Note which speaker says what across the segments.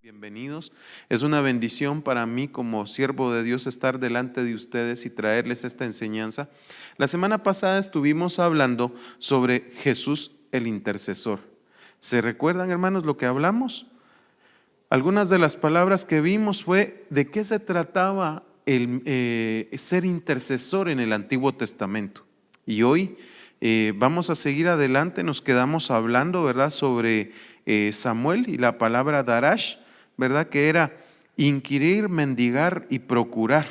Speaker 1: Bienvenidos. Es una bendición para mí como siervo de Dios estar delante de ustedes y traerles esta enseñanza. La semana pasada estuvimos hablando sobre Jesús el intercesor. ¿Se recuerdan, hermanos, lo que hablamos? Algunas de las palabras que vimos fue de qué se trataba el ser intercesor en el Antiguo Testamento. Y hoy vamos a seguir adelante, nos quedamos hablando, ¿verdad?, sobre Samuel y la palabra darash, ¿verdad?, que era inquirir, mendigar y procurar.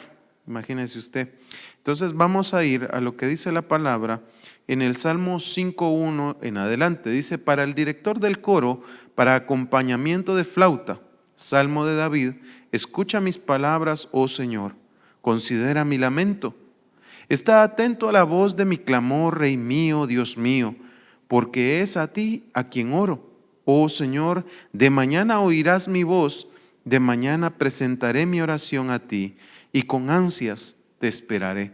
Speaker 1: Imagínese usted. Entonces vamos a ir a lo que dice la palabra en el Salmo 5:1 en adelante. Dice: para el director del coro, para acompañamiento de flauta, Salmo de David, escucha mis palabras, oh Señor, considera mi lamento. Está atento a la voz de mi clamor, Rey mío, Dios mío, porque es a ti a quien oro. Oh Señor, de mañana oirás mi voz, de mañana presentaré mi oración a ti y con ansias te esperaré.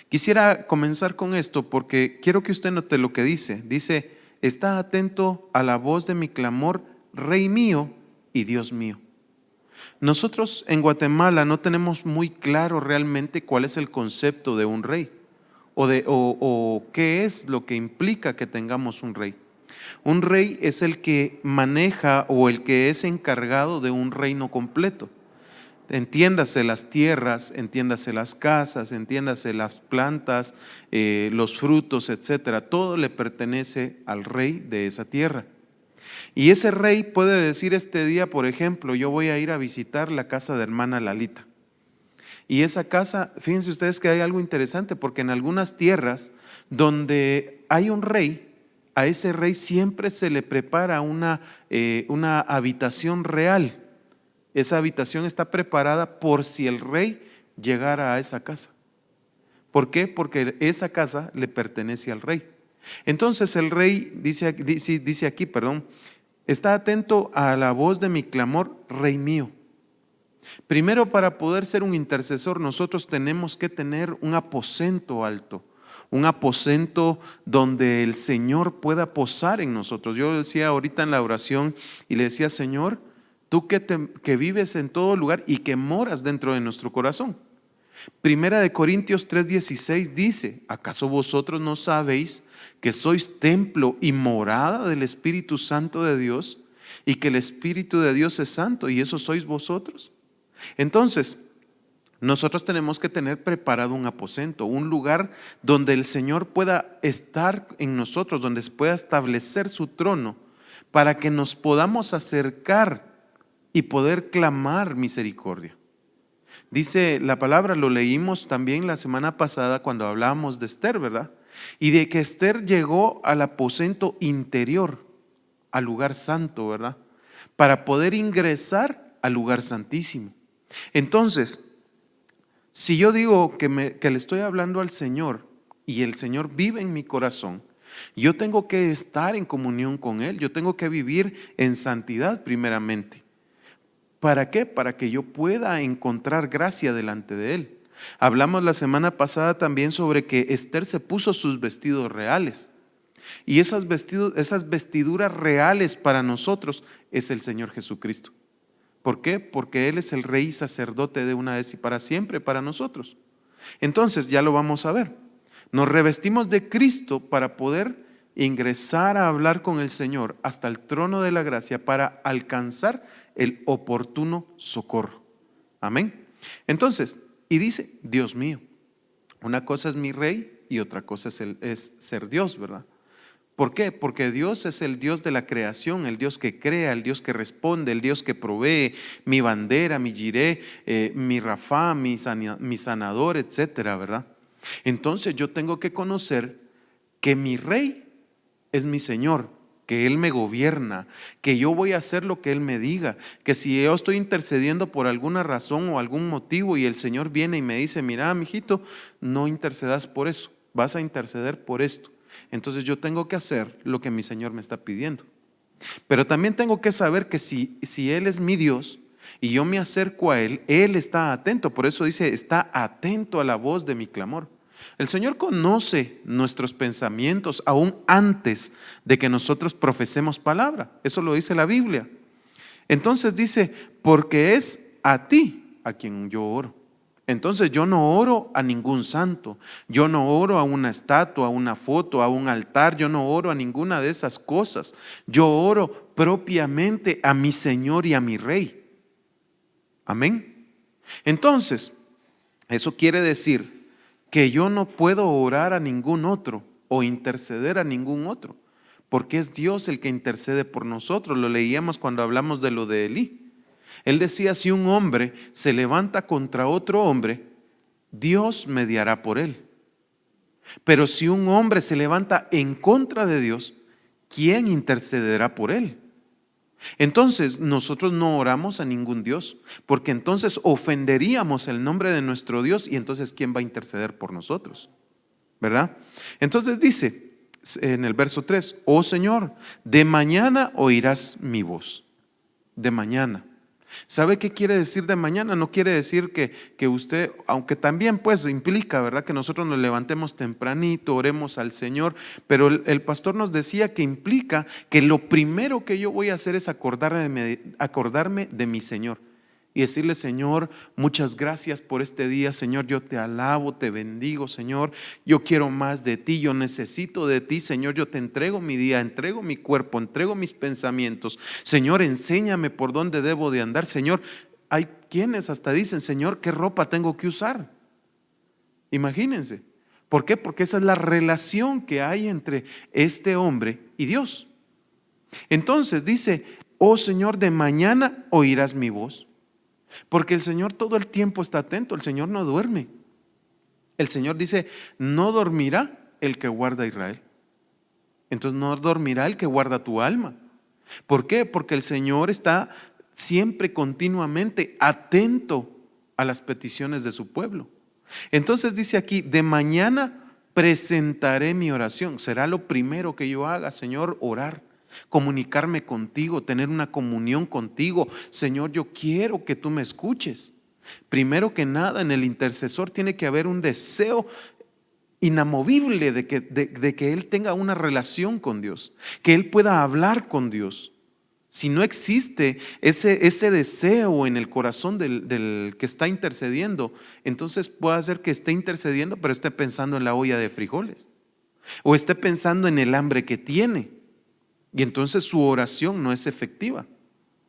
Speaker 1: Quisiera comenzar con esto porque quiero que usted note lo que dice. Dice: está atento a la voz de mi clamor, Rey mío y Dios mío. Nosotros en Guatemala no tenemos muy claro realmente cuál es el concepto de un rey o qué es lo que implica que tengamos un rey. Un rey es el que maneja o el que es encargado de un reino completo. Entiéndase las tierras, entiéndase las casas, entiéndase las plantas, los frutos, etcétera. Todo le pertenece al rey de esa tierra. Y ese rey puede decir este día, por ejemplo, yo voy a ir a visitar la casa de hermana Lalita. Y esa casa, fíjense ustedes que hay algo interesante, porque en algunas tierras donde hay un rey, a ese rey siempre se le prepara una habitación real. Esa habitación está preparada por si el rey llegara a esa casa. ¿Por qué? Porque esa casa le pertenece al rey. Entonces el rey dice aquí, está atento a la voz de mi clamor, Rey mío. Primero, para poder ser un intercesor, nosotros tenemos que tener un aposento alto, un aposento donde el Señor pueda posar en nosotros. Yo decía ahorita en la oración y le decía: Señor, tú que vives en todo lugar y que moras dentro de nuestro corazón. Primera de Corintios 3:16 dice: ¿acaso vosotros no sabéis que sois templo y morada del Espíritu Santo de Dios, y que el Espíritu de Dios es santo y eso sois vosotros? Entonces, nosotros tenemos que tener preparado un aposento, un lugar donde el Señor pueda estar en nosotros, donde se pueda establecer su trono, para que nos podamos acercar y poder clamar misericordia. Dice la palabra, lo leímos también la semana pasada cuando hablábamos de Esther, ¿verdad? Y de que Esther llegó al aposento interior, al lugar santo, ¿verdad?, para poder ingresar al lugar santísimo. Entonces, si yo digo que le estoy hablando al Señor y el Señor vive en mi corazón, yo tengo que estar en comunión con Él, yo tengo que vivir en santidad primeramente. ¿Para qué? Para que yo pueda encontrar gracia delante de Él. Hablamos la semana pasada también sobre que Esther se puso sus vestidos reales. Y esas vestiduras reales para nosotros es el Señor Jesucristo. ¿Por qué? Porque Él es el Rey y sacerdote de una vez y para siempre para nosotros. Entonces ya lo vamos a ver. Nos revestimos de Cristo para poder ingresar a hablar con el Señor hasta el trono de la gracia para alcanzar el oportuno socorro. Amén. Entonces, y dice: Dios mío. Una cosa es mi Rey y otra cosa es ser Dios, ¿verdad? ¿Por qué? Porque Dios es el Dios de la creación, el Dios que crea, el Dios que responde, el Dios que provee, mi bandera, mi jiré, mi Rafá, mi sanador, etcétera, ¿verdad? Entonces yo tengo que conocer que mi Rey es mi Señor, que Él me gobierna, que yo voy a hacer lo que Él me diga, que si yo estoy intercediendo por alguna razón o algún motivo y el Señor viene y me dice: mira, mijito, no intercedas por eso, vas a interceder por esto. Entonces yo tengo que hacer lo que mi Señor me está pidiendo. Pero también tengo que saber que si Él es mi Dios y yo me acerco a Él, Él está atento. Por eso dice: está atento a la voz de mi clamor. El Señor conoce nuestros pensamientos aún antes de que nosotros profesemos palabra. Eso lo dice la Biblia. Entonces dice, porque es a ti a quien yo oro. Entonces yo no oro a ningún santo, yo no oro a una estatua, a una foto, a un altar, yo no oro a ninguna de esas cosas. Yo oro propiamente a mi Señor y a mi Rey. Amén. Entonces, eso quiere decir que yo no puedo orar a ningún otro o interceder a ningún otro, porque es Dios el que intercede por nosotros. Lo leíamos cuando hablamos de lo de Elí. Él decía, si un hombre se levanta contra otro hombre, Dios mediará por él. Pero si un hombre se levanta en contra de Dios, ¿quién intercederá por él? Entonces nosotros no oramos a ningún Dios, porque entonces ofenderíamos el nombre de nuestro Dios y entonces ¿quién va a interceder por nosotros? ¿Verdad? Entonces dice en el verso 3, oh Señor, de mañana oirás mi voz. De mañana. ¿Sabe qué quiere decir de mañana? No quiere decir que usted, aunque también pues implica, ¿verdad? Que nosotros nos levantemos tempranito, oremos al Señor, pero el pastor nos decía que implica que lo primero que yo voy a hacer es acordarme de mi Señor y decirle, Señor, muchas gracias por este día, Señor, yo te alabo, te bendigo, Señor, yo quiero más de ti, yo necesito de ti, Señor, yo te entrego mi día, entrego mi cuerpo, entrego mis pensamientos, Señor, enséñame por dónde debo de andar, Señor. Hay quienes hasta dicen, Señor, ¿qué ropa tengo que usar? Imagínense. ¿Por qué? Porque esa es la relación que hay entre este hombre y Dios. Entonces dice, oh Señor, de mañana oirás mi voz. Porque el Señor todo el tiempo está atento, el Señor no duerme. El Señor dice, no dormirá el que guarda a Israel. Entonces no dormirá el que guarda tu alma. ¿Por qué? Porque el Señor está siempre continuamente atento a las peticiones de su pueblo. Entonces dice aquí, de mañana presentaré mi oración. Será lo primero que yo haga, Señor, orar. Comunicarme contigo, tener una comunión contigo. Señor, yo quiero que tú me escuches. Primero que nada, en el intercesor tiene que haber un deseo inamovible de que él tenga una relación con Dios, que él pueda hablar con Dios. Si no existe ese deseo en el corazón del que está intercediendo, entonces puede ser que esté intercediendo, pero esté pensando en la olla de frijoles, o esté pensando en el hambre que tiene. Y entonces su oración no es efectiva.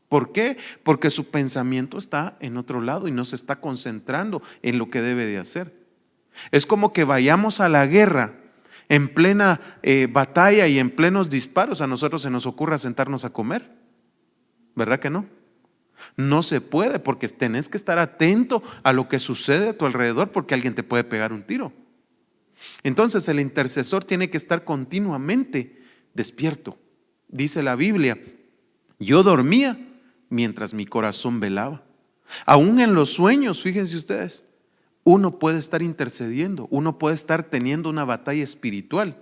Speaker 1: ¿Por qué? Porque su pensamiento está en otro lado y no se está concentrando en lo que debe de hacer. Es como que vayamos a la guerra en plena batalla y en plenos disparos. A nosotros se nos ocurra sentarnos a comer. ¿Verdad que no? No se puede, porque tenés que estar atento a lo que sucede a tu alrededor, porque alguien te puede pegar un tiro. Entonces el intercesor tiene que estar continuamente despierto. Dice la Biblia, yo dormía mientras mi corazón velaba. Aún en los sueños, fíjense ustedes, uno puede estar intercediendo, uno puede estar teniendo una batalla espiritual.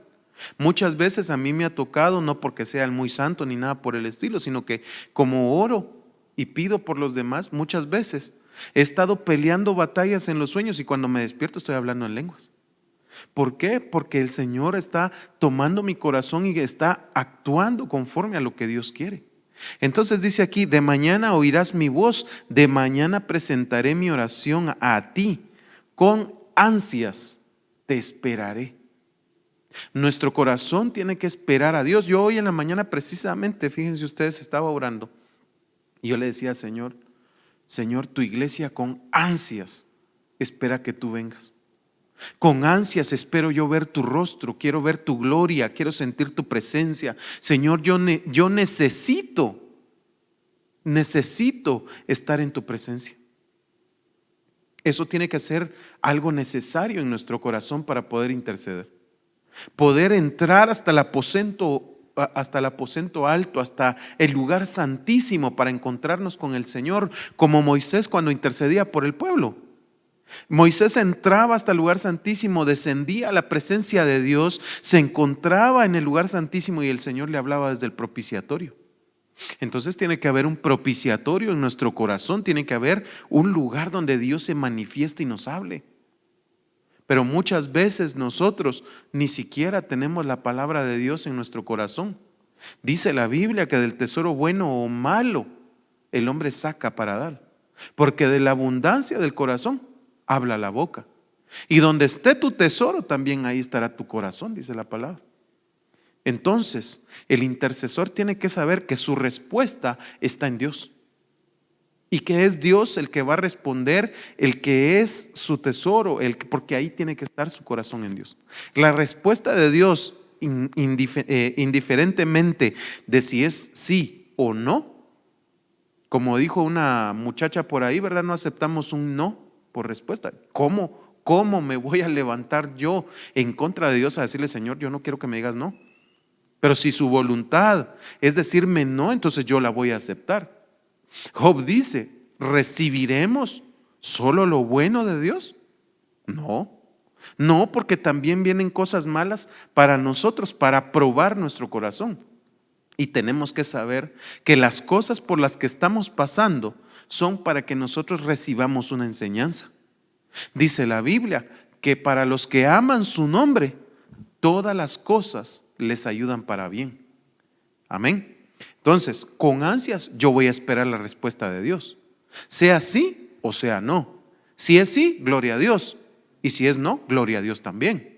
Speaker 1: Muchas veces a mí me ha tocado, no porque sea el muy santo ni nada por el estilo, sino que como oro y pido por los demás, muchas veces he estado peleando batallas en los sueños y cuando me despierto estoy hablando en lenguas. ¿Por qué? Porque el Señor está tomando mi corazón y está actuando conforme a lo que Dios quiere. Entonces dice aquí, de mañana oirás mi voz, de mañana presentaré mi oración a ti, con ansias te esperaré. Nuestro corazón tiene que esperar a Dios. Yo hoy en la mañana precisamente, fíjense ustedes, estaba orando y yo le decía al Señor, Señor, tu iglesia con ansias espera que tú vengas. Con ansias espero yo ver tu rostro, quiero ver tu gloria, quiero sentir tu presencia. Señor, yo necesito estar en tu presencia. Eso tiene que ser algo necesario en nuestro corazón para poder interceder. Poder entrar hasta el aposento alto, hasta el lugar santísimo para encontrarnos con el Señor, como Moisés cuando intercedía por el pueblo. Moisés entraba hasta el lugar santísimo, descendía a la presencia de Dios, se encontraba en el lugar santísimo y el Señor le hablaba desde el propiciatorio. Entonces tiene que haber un propiciatorio en nuestro corazón, tiene que haber un lugar donde Dios se manifieste y nos hable. Pero muchas veces nosotros ni siquiera tenemos la palabra de Dios en nuestro corazón. Dice la Biblia que del tesoro bueno o malo el hombre saca para dar, porque de la abundancia del corazón habla la boca. Y donde esté tu tesoro, también ahí estará tu corazón, dice la palabra. Entonces, el intercesor tiene que saber que su respuesta está en Dios y que es Dios el que va a responder, el que es su tesoro, porque ahí tiene que estar su corazón en Dios. La respuesta de Dios, indiferentemente de si es sí o no, como dijo una muchacha por ahí, ¿verdad? No aceptamos un no por respuesta. ¿Cómo me voy a levantar yo en contra de Dios a decirle, Señor, yo no quiero que me digas no? Pero si su voluntad es decirme no, entonces yo la voy a aceptar. Job dice, ¿recibiremos solo lo bueno de Dios? No, porque también vienen cosas malas para nosotros, para probar nuestro corazón. Y tenemos que saber que las cosas por las que estamos pasando son para que nosotros recibamos una enseñanza. Dice la Biblia que para los que aman su nombre, todas las cosas les ayudan para bien. Amén. Entonces, con ansias yo voy a esperar la respuesta de Dios. Sea sí o sea no. Si es sí, gloria a Dios. Y si es no, gloria a Dios también.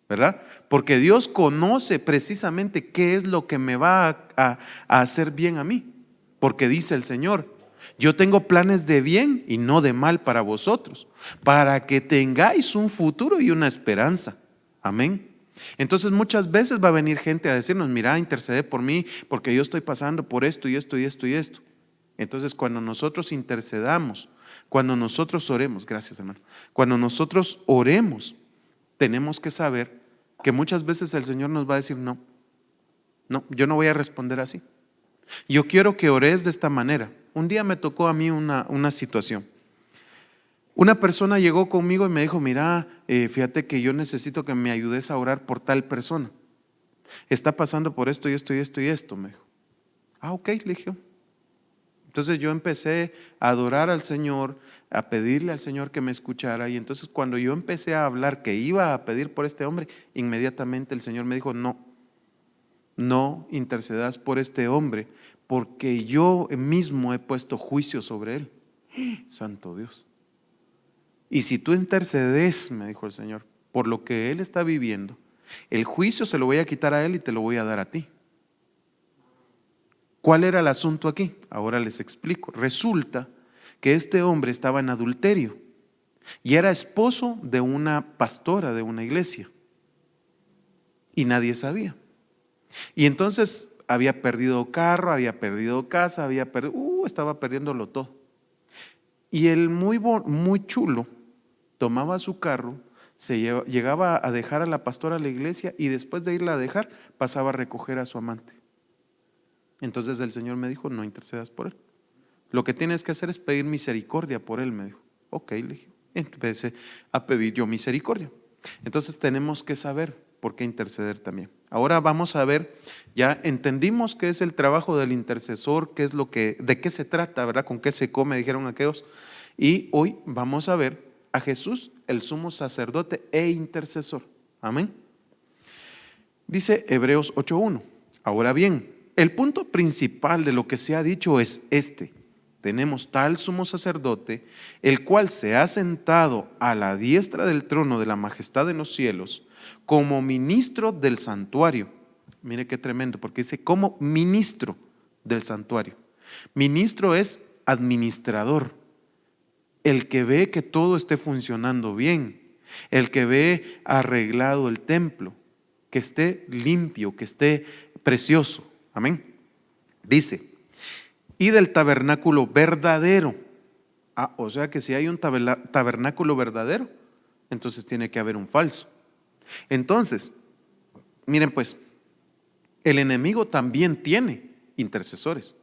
Speaker 1: ¿Verdad? Porque Dios conoce precisamente qué es lo que me va a hacer bien a mí. Porque dice el Señor, yo tengo planes de bien y no de mal para vosotros, para que tengáis un futuro y una esperanza. Amén. Entonces muchas veces va a venir gente a decirnos, mira, intercede por mí porque yo estoy pasando por esto y esto y esto y esto. Entonces cuando nosotros intercedamos, cuando nosotros oremos, gracias hermano, cuando nosotros oremos, tenemos que saber que muchas veces el Señor nos va a decir, no, yo no voy a responder así. Yo quiero que ores de esta manera. Un día me tocó a mí una situación. Una persona llegó conmigo y me dijo, mira, fíjate que yo necesito que me ayudes a orar por tal persona. Está pasando por esto y esto y esto y esto, me dijo. Ok, le dije. Entonces yo empecé a adorar al Señor, a pedirle al Señor que me escuchara. Y entonces cuando yo empecé a hablar que iba a pedir por este hombre, inmediatamente el Señor me dijo, no intercedas por este hombre, porque yo mismo he puesto juicio sobre él. Santo Dios. Y si tú intercedes, me dijo el Señor, por lo que él está viviendo, el juicio se lo voy a quitar a él y te lo voy a dar a ti. ¿Cuál era el asunto aquí? Ahora les explico. Resulta que este hombre estaba en adulterio y era esposo de una pastora de una iglesia y nadie sabía. Y entonces había perdido carro, había perdido casa, estaba perdiéndolo todo. Y él muy chulo tomaba su carro, llegaba a dejar a la pastora a la iglesia y después de irla a dejar pasaba a recoger a su amante. Entonces el Señor me dijo, no intercedas por él. Lo que tienes que hacer es pedir misericordia por él, me dijo. Ok, le dije. Empecé a pedir yo misericordia. Entonces tenemos que saber por qué interceder también. Ahora vamos a ver, ya entendimos qué es el trabajo del intercesor, de qué se trata, ¿verdad? Con qué se come, dijeron aquellos. Y hoy vamos a ver a Jesús, el sumo sacerdote e intercesor. Amén. Dice Hebreos 8:1. Ahora bien, el punto principal de lo que se ha dicho es este. Tenemos tal sumo sacerdote, el cual se ha sentado a la diestra del trono de la majestad en los cielos, como ministro del santuario. Mire qué tremendo, porque dice como ministro del santuario. Ministro es administrador, el que ve que todo esté funcionando bien, el que ve arreglado el templo, que esté limpio, que esté precioso. Amén. Dice, y del tabernáculo verdadero. O sea que si hay un tabernáculo verdadero, entonces tiene que haber un falso. Entonces, miren pues, el enemigo también tiene intercesores.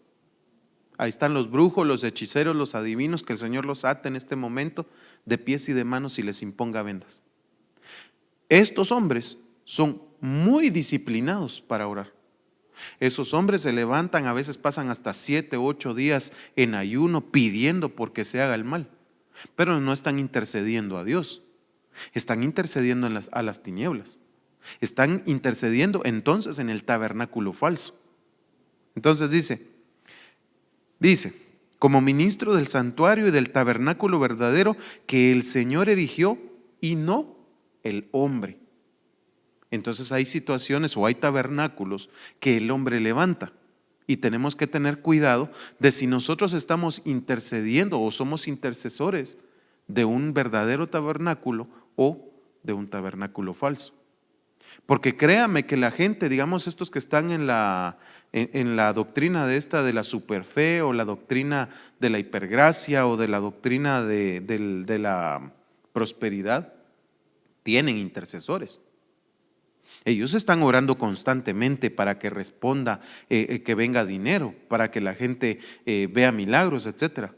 Speaker 1: Ahí están los brujos, los hechiceros, los adivinos, que el Señor los ate en este momento de pies y de manos y les imponga vendas. Estos hombres son muy disciplinados para orar. Esos hombres se levantan, a veces pasan hasta 7 u 8 días en ayuno pidiendo porque se haga el mal, pero no están intercediendo a Dios, están intercediendo a las tinieblas, están intercediendo entonces en el tabernáculo falso. Entonces dice, como ministro del santuario y del tabernáculo verdadero que el Señor erigió y no el hombre. Entonces hay situaciones o hay tabernáculos que el hombre levanta y tenemos que tener cuidado de si nosotros estamos intercediendo o somos intercesores de un verdadero tabernáculo o de un tabernáculo falso. Porque créame que la gente, digamos estos que están en la doctrina de la superfe o la doctrina de la hipergracia o de la doctrina de la prosperidad, tienen intercesores. Ellos están orando constantemente para que responda, que venga dinero, para que la gente vea milagros, etc.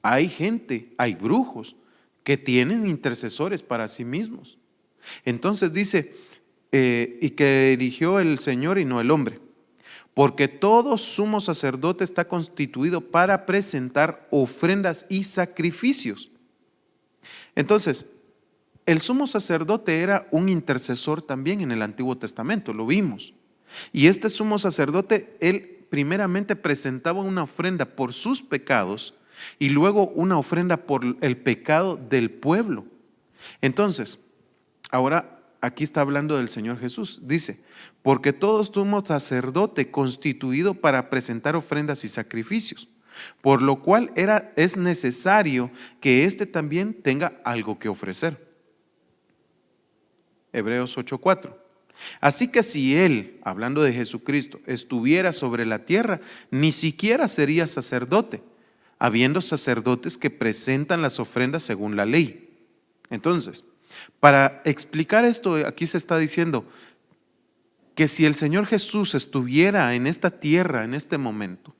Speaker 1: Hay gente, hay brujos que tienen intercesores para sí mismos. Entonces dice, y que eligió el Señor y no el hombre, porque todo sumo sacerdote está constituido para presentar ofrendas y sacrificios. Entonces, el sumo sacerdote era un intercesor también en el Antiguo Testamento, lo vimos. Y este sumo sacerdote, él primeramente presentaba una ofrenda por sus pecados y luego una ofrenda por el pecado del pueblo. Entonces, ahora aquí está hablando del Señor Jesús. Dice, porque todo sumo sacerdote constituido para presentar ofrendas y sacrificios, por lo cual es necesario que éste también tenga algo que ofrecer. Hebreos 8:4. Así que si él, hablando de Jesucristo, estuviera sobre la tierra, ni siquiera sería sacerdote, habiendo sacerdotes que presentan las ofrendas según la ley. Entonces, para explicar esto, aquí se está diciendo que si el Señor Jesús estuviera en esta tierra en este momento,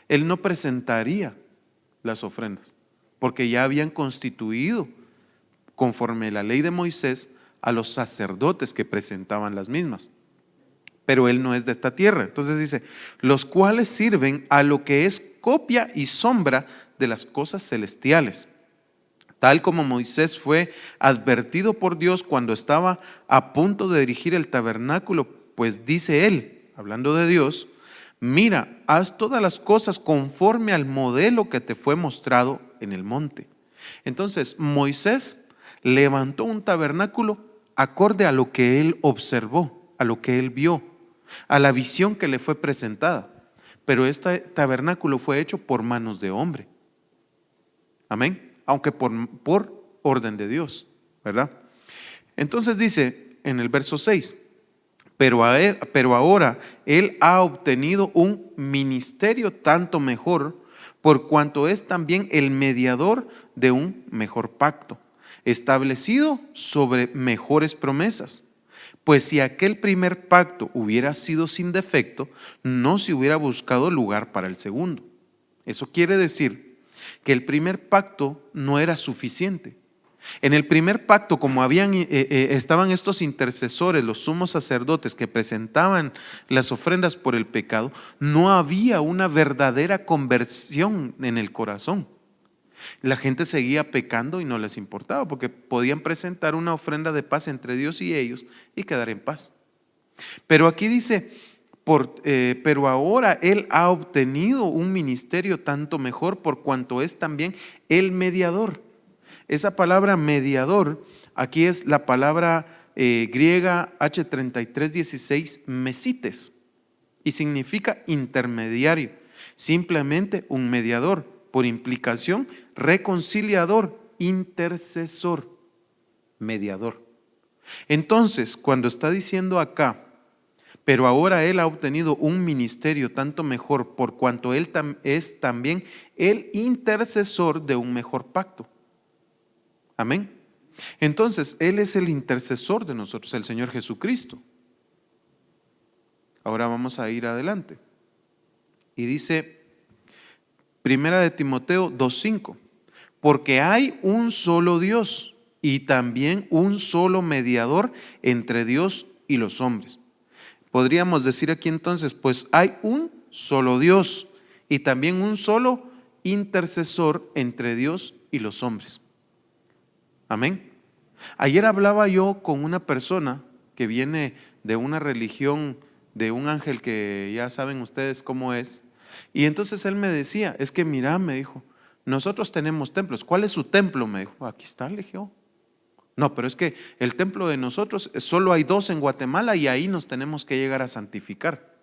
Speaker 1: Él no presentaría las ofrendas, porque ya habían constituido, conforme la ley de Moisés, a los sacerdotes que presentaban las mismas. Pero Él no es de esta tierra. Entonces dice, los cuales sirven a lo que es copia y sombra de las cosas celestiales, tal como Moisés fue advertido por Dios cuando estaba a punto de dirigir el tabernáculo, pues dice él, hablando de Dios, mira, haz todas las cosas conforme al modelo que te fue mostrado en el monte. Entonces, Moisés levantó un tabernáculo acorde a lo que él observó, a lo que él vio, a la visión que le fue presentada. Pero este tabernáculo fue hecho por manos de hombre. Amén. Aunque por orden de Dios, ¿verdad? Entonces dice en el verso 6, pero ahora Él ha obtenido un ministerio tanto mejor, por cuanto es también el mediador de un mejor pacto, establecido sobre mejores promesas. Pues si aquel primer pacto hubiera sido sin defecto, no se hubiera buscado lugar para el segundo. Eso quiere decir que el primer pacto no era suficiente. En el primer pacto, como estaban estos intercesores, los sumos sacerdotes que presentaban las ofrendas por el pecado, no había una verdadera conversión en el corazón. La gente seguía pecando y no les importaba, porque podían presentar una ofrenda de paz entre Dios y ellos y quedar en paz. Pero aquí dice, pero ahora Él ha obtenido un ministerio tanto mejor, por cuanto es también el mediador. Esa palabra mediador, aquí es la palabra griega H3316, mesites, y significa intermediario, simplemente un mediador, por implicación, reconciliador, intercesor, mediador. Entonces, cuando está diciendo acá, pero ahora Él ha obtenido un ministerio tanto mejor, por cuanto Él es también el intercesor de un mejor pacto. Amén. Entonces, Él es el intercesor de nosotros, el Señor Jesucristo. Ahora vamos a ir adelante. Y dice, Primera de Timoteo 2:5, porque hay un solo Dios y también un solo mediador entre Dios y los hombres. Podríamos decir aquí entonces, pues hay un solo Dios y también un solo intercesor entre Dios y los hombres. Amén. Ayer hablaba yo con una persona que viene de una religión, de un ángel que ya saben ustedes cómo es, Y entonces él me decía, es que mira, me dijo, nosotros tenemos templos. ¿Cuál es su templo? Me dijo, aquí está, le dije, "Oh". No, pero es que el templo de nosotros, solo hay 2 en Guatemala y ahí nos tenemos que llegar a santificar.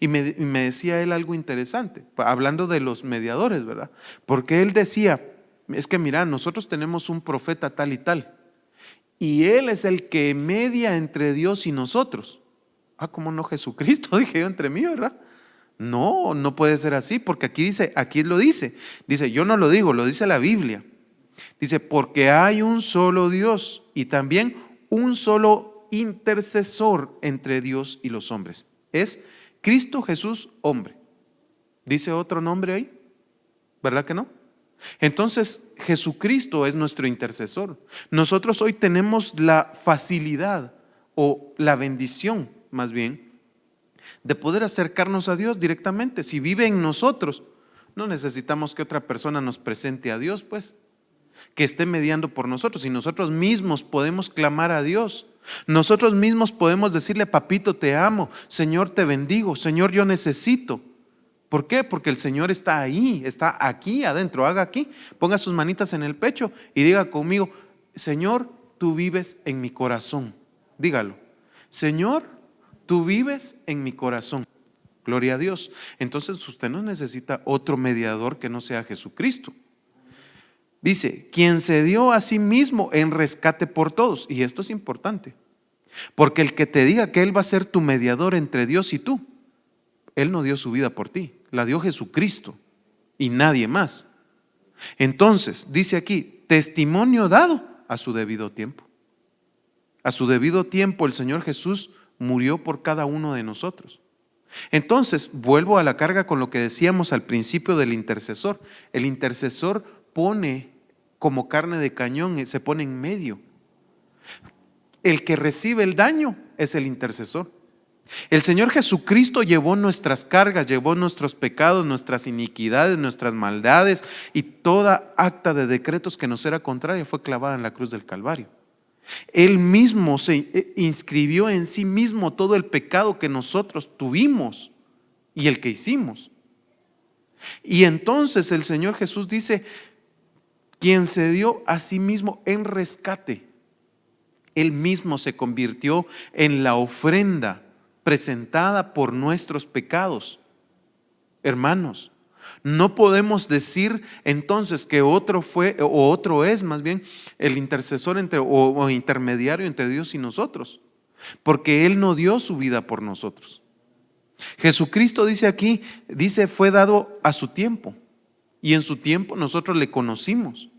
Speaker 1: Y me decía él algo interesante, hablando de los mediadores, ¿verdad? Porque él decía, es que mira, nosotros tenemos un profeta tal y tal, y él es el que media entre Dios y nosotros. Ah, ¿cómo no Jesucristo? Dije yo entre mí, ¿verdad? No, no puede ser así, porque aquí dice, aquí lo dice. Dice, yo no lo digo, lo dice la Biblia. Dice, porque hay un solo Dios y también un solo intercesor entre Dios y los hombres. Es Cristo Jesús, hombre. ¿Dice otro nombre ahí? ¿Verdad que no? Entonces, Jesucristo es nuestro intercesor. Nosotros hoy tenemos la facilidad o la bendición, más bien, de poder acercarnos a Dios directamente. Si vive en nosotros, no necesitamos que otra persona nos presente a Dios, pues, que esté mediando por nosotros. Y nosotros mismos podemos clamar a Dios. Nosotros mismos podemos decirle, papito, te amo, Señor, te bendigo, Señor, yo necesito. ¿Por qué? Porque el Señor está ahí, está aquí adentro. Haga aquí, ponga sus manitas en el pecho y diga conmigo, Señor, tú vives en mi corazón. Dígalo, Señor, tú vives en mi corazón. Gloria a Dios. Entonces usted no necesita otro mediador que no sea Jesucristo. Dice, quien se dio a sí mismo en rescate por todos. Y esto es importante, porque el que te diga que Él va a ser tu mediador entre Dios y tú, Él no dio su vida por ti, la dio Jesucristo y nadie más. Entonces, dice aquí, testimonio dado a su debido tiempo. A su debido tiempo el Señor Jesús murió por cada uno de nosotros. Entonces, vuelvo a la carga con lo que decíamos al principio del intercesor. El intercesor pone como carne de cañón, se pone en medio. El que recibe el daño es el intercesor. El Señor Jesucristo llevó nuestras cargas, llevó nuestros pecados, nuestras iniquidades, nuestras maldades y toda acta de decretos que nos era contraria fue clavada en la cruz del Calvario. Él mismo se inscribió en sí mismo todo el pecado que nosotros tuvimos y el que hicimos. Y entonces el Señor Jesús dice, quien se dio a sí mismo en rescate, Él mismo se convirtió en la ofrenda presentada por nuestros pecados. Hermanos, no podemos decir entonces que otro fue o otro es más bien el intercesor o intermediario entre Dios y nosotros, porque Él no dio su vida por nosotros. Jesucristo dice aquí, dice fue dado a su tiempo y en su tiempo nosotros le conocimos.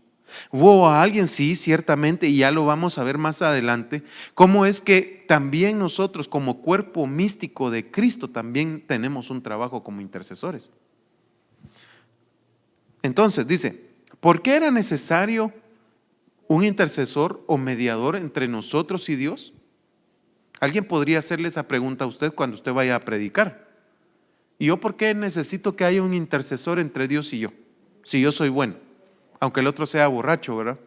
Speaker 1: Hubo a alguien, sí, ciertamente, y ya lo vamos a ver más adelante, cómo es que también nosotros como cuerpo místico de Cristo también tenemos un trabajo como intercesores. Entonces dice, ¿por qué era necesario un intercesor o mediador entre nosotros y Dios? Alguien podría hacerle esa pregunta a usted cuando usted vaya a predicar. ¿Y yo por qué necesito que haya un intercesor entre Dios y yo? Si yo soy bueno, aunque el otro sea borracho, ¿verdad?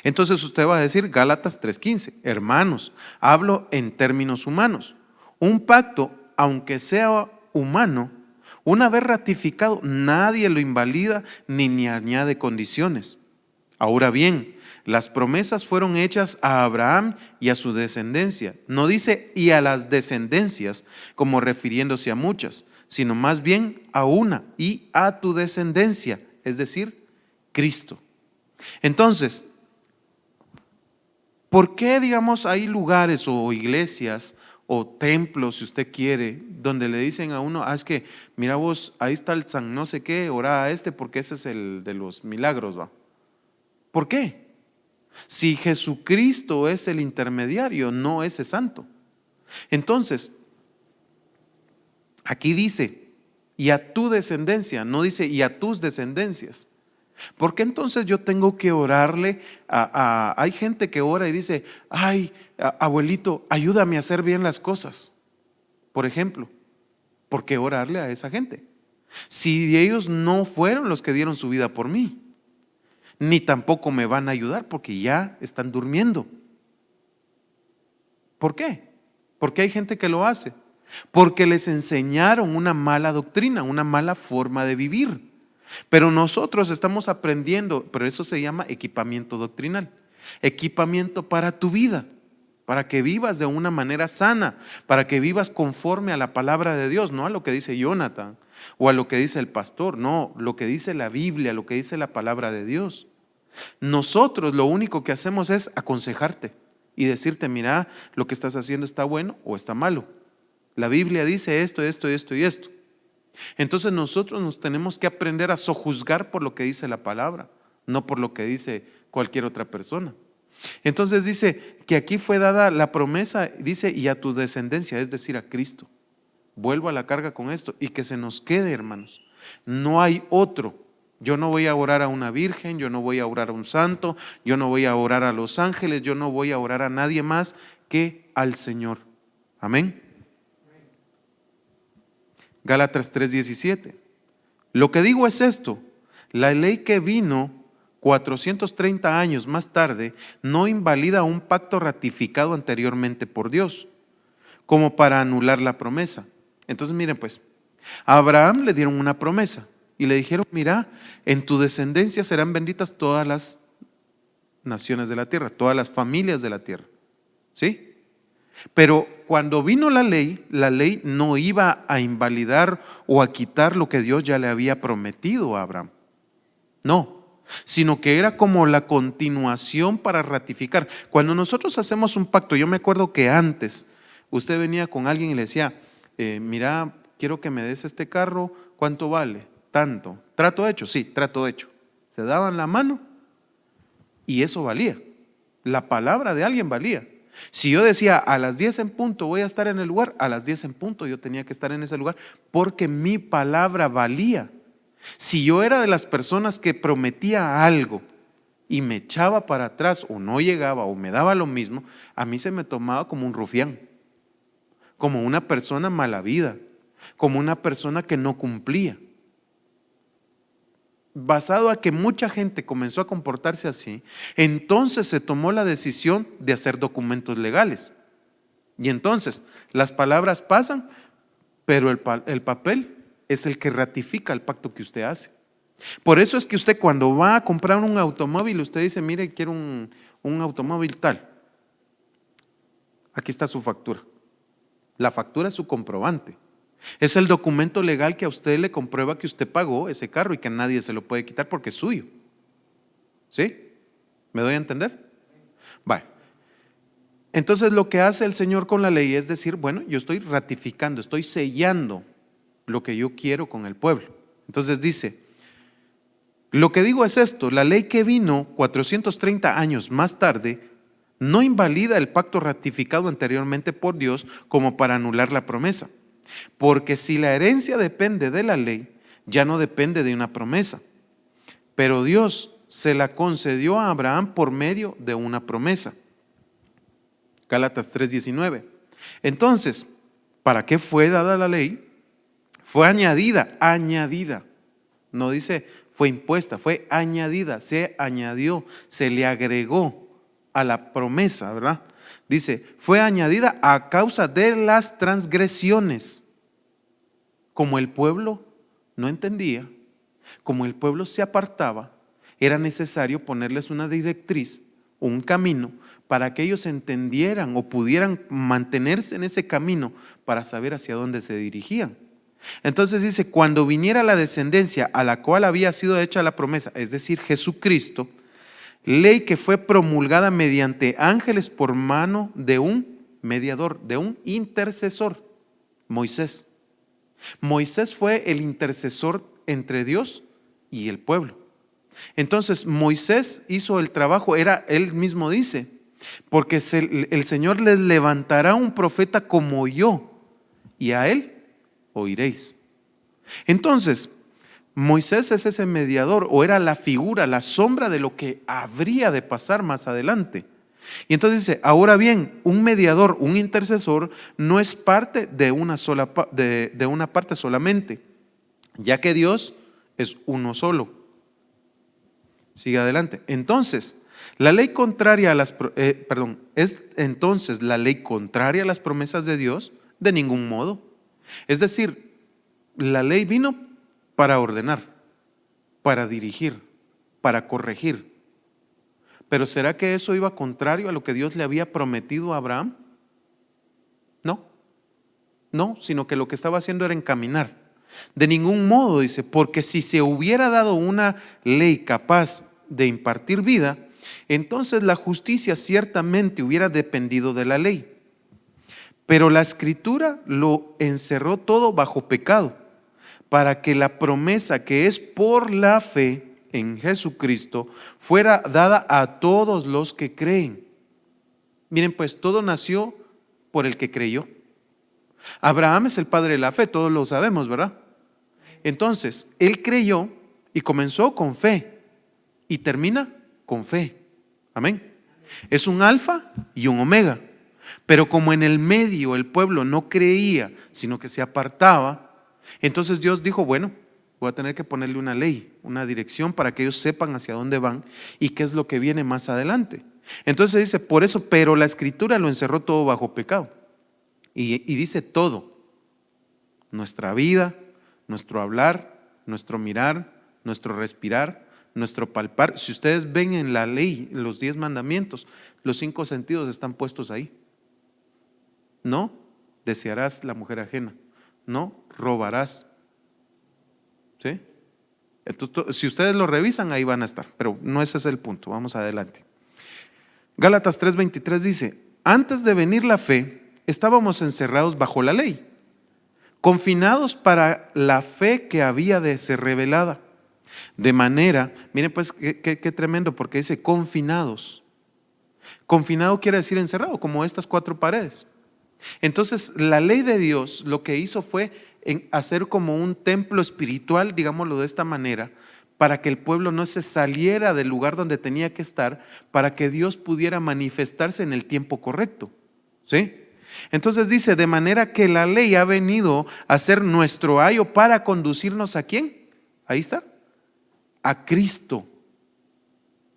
Speaker 1: Entonces usted va a decir, Gálatas 3:15, hermanos, hablo en términos humanos. Un pacto, aunque sea humano, una vez ratificado, nadie lo invalida ni añade condiciones. Ahora bien, las promesas fueron hechas a Abraham y a su descendencia. No dice y a las descendencias como refiriéndose a muchas, sino más bien a una y a tu descendencia, es decir, Cristo. Entonces, ¿por qué, digamos, hay lugares o iglesias o templos, si usted quiere, donde le dicen a uno, es que, mira vos, ahí está el San no sé qué, ora a este porque ese es el de los milagros, ¿va? ¿Por qué? Si Jesucristo es el intermediario, no ese santo. Entonces, aquí dice, y a tu descendencia, no dice y a tus descendencias. ¿Por qué entonces yo tengo que orarle hay gente que ora y dice, ay, abuelito, ayúdame a hacer bien las cosas? Por ejemplo, ¿por qué orarle a esa gente? Si ellos no fueron los que dieron su vida por mí, ni tampoco me van a ayudar porque ya están durmiendo. ¿Por qué? Porque hay gente que lo hace. porque les enseñaron una mala doctrina, una mala forma de vivir. Pero nosotros estamos aprendiendo, pero eso se llama equipamiento doctrinal, equipamiento para tu vida, para que vivas de una manera sana, para que vivas conforme a la palabra de Dios, no a lo que dice Jonathan o a lo que dice el pastor, no, lo que dice la Biblia, lo que dice la palabra de Dios. Nosotros lo único que hacemos es aconsejarte y decirte, mira, lo que estás haciendo está bueno o está malo. La Biblia dice esto, esto, esto y esto. Entonces nosotros nos tenemos que aprender a sojuzgar por lo que dice la palabra, no por lo que dice cualquier otra persona. Entonces dice que aquí fue dada la promesa, dice, y a tu descendencia, es decir, a Cristo. Vuelvo a la carga con esto y que se nos quede, hermanos. No hay otro. Yo no voy a orar a una virgen, yo no voy a orar a un santo, yo no voy a orar a los ángeles, yo no voy a orar a nadie más que al Señor. Amén. Gálatas 3:17. Lo que digo es esto: la ley que vino 430 años más tarde no invalida un pacto ratificado anteriormente por Dios, como para anular la promesa. Entonces miren pues, a Abraham le dieron una promesa y le dijeron, mira, en tu descendencia serán benditas todas las naciones de la tierra, todas las familias de la tierra. ¿Sí? Pero cuando vino la ley no iba a invalidar o a quitar lo que Dios ya le había prometido a Abraham. No, sino que era como la continuación para ratificar. Cuando nosotros hacemos un pacto, yo me acuerdo que antes usted venía con alguien y le decía, mira, quiero que me des este carro, ¿cuánto vale? Tanto. ¿Trato hecho? Sí, trato hecho. Se daban la mano y eso valía. La palabra de alguien valía. Si yo decía a las 10 en punto voy a estar en el lugar, a las 10 en punto yo tenía que estar en ese lugar porque mi palabra valía. Si yo era de las personas que prometía algo y me echaba para atrás o no llegaba o me daba lo mismo, a mí se me tomaba como un rufián, como una persona mala vida, como una persona que no cumplía. Basado a que mucha gente comenzó a comportarse así, entonces se tomó la decisión de hacer documentos legales. Y entonces las palabras pasan, pero el papel es el que ratifica el pacto que usted hace. Por eso es que usted cuando va a comprar un automóvil, usted dice, mire, quiero un automóvil tal. Aquí está su factura. La factura es su comprobante. Es el documento legal que a usted le comprueba que usted pagó ese carro y que nadie se lo puede quitar porque es suyo. ¿Sí? ¿Me doy a entender? Vale. Entonces lo que hace el Señor con la ley es decir, bueno, yo estoy ratificando, estoy sellando lo que yo quiero con el pueblo. Entonces dice, lo que digo es esto: la ley que vino 430 años más tarde no invalida el pacto ratificado anteriormente por Dios como para anular la promesa. Porque si la herencia depende de la ley, ya no depende de una promesa. Pero Dios se la concedió a Abraham por medio de una promesa. Gálatas 3:19. Entonces, ¿para qué fue dada la ley? Fue añadida. No dice fue impuesta, fue añadida, se añadió, se le agregó a la promesa, ¿verdad? Dice, fue añadida a causa de las transgresiones. Como el pueblo no entendía, como el pueblo se apartaba, era necesario ponerles una directriz, un camino, para que ellos entendieran o pudieran mantenerse en ese camino para saber hacia dónde se dirigían. Entonces dice, cuando viniera la descendencia a la cual había sido hecha la promesa, es decir, Jesucristo, ley que fue promulgada mediante ángeles por mano de un mediador, de un intercesor, Moisés. Moisés fue el intercesor entre Dios y el pueblo. Entonces Moisés hizo el trabajo, él mismo dice, porque el Señor les levantará un profeta como yo, y a él oiréis. Entonces, Moisés es ese mediador, o era la figura, la sombra de lo que habría de pasar más adelante. Y entonces dice, ahora bien, un mediador, un intercesor, no es parte de una sola, de una parte solamente, ya que Dios es uno solo. Sigue adelante. Entonces, la ley contraria a las, es entonces la ley contraria a las promesas de Dios. De ningún modo. Es decir, la ley vino para ordenar, para dirigir, para corregir. Pero ¿será que eso iba contrario a lo que Dios le había prometido a Abraham? No, no, sino que lo que estaba haciendo era encaminar. De ningún modo, dice, porque si se hubiera dado una ley capaz de impartir vida, entonces la justicia ciertamente hubiera dependido de la ley. Pero la Escritura lo encerró todo bajo pecado, para que la promesa que es por la fe en Jesucristo fuera dada a todos los que creen. Miren, pues todo nació por el que creyó. Abraham es el padre de la fe, todos lo sabemos, ¿verdad? Entonces, él creyó y comenzó con fe y termina con fe. Amén. Es un alfa y un omega. Pero como en el medio el pueblo no creía, sino que se apartaba, entonces Dios dijo, bueno, voy a tener que ponerle una ley, una dirección para que ellos sepan hacia dónde van y qué es lo que viene más adelante. Entonces dice, por eso, pero la Escritura lo encerró todo bajo pecado. Y dice todo, nuestra vida, nuestro hablar, nuestro mirar, nuestro respirar, nuestro palpar. Si ustedes ven en la ley, en los 10 mandamientos, los 5 sentidos están puestos ahí. No desearás la mujer ajena, no robarás. ¿Sí? Entonces, si ustedes lo revisan, ahí van a estar, pero no ese es el punto, vamos adelante. Gálatas 3:23 dice, antes de venir la fe, estábamos encerrados bajo la ley, confinados para la fe que había de ser revelada. De manera, miren pues qué tremendo, porque dice confinados. Confinado quiere decir encerrado, como estas 4 paredes. Entonces, la ley de Dios lo que hizo fue hacer como un templo espiritual, digámoslo de esta manera, para que el pueblo no se saliera del lugar donde tenía que estar, para que Dios pudiera manifestarse en el tiempo correcto. ¿Sí? Entonces dice, de manera que la ley ha venido a ser nuestro ayo para conducirnos ¿a quién? Ahí está, a Cristo,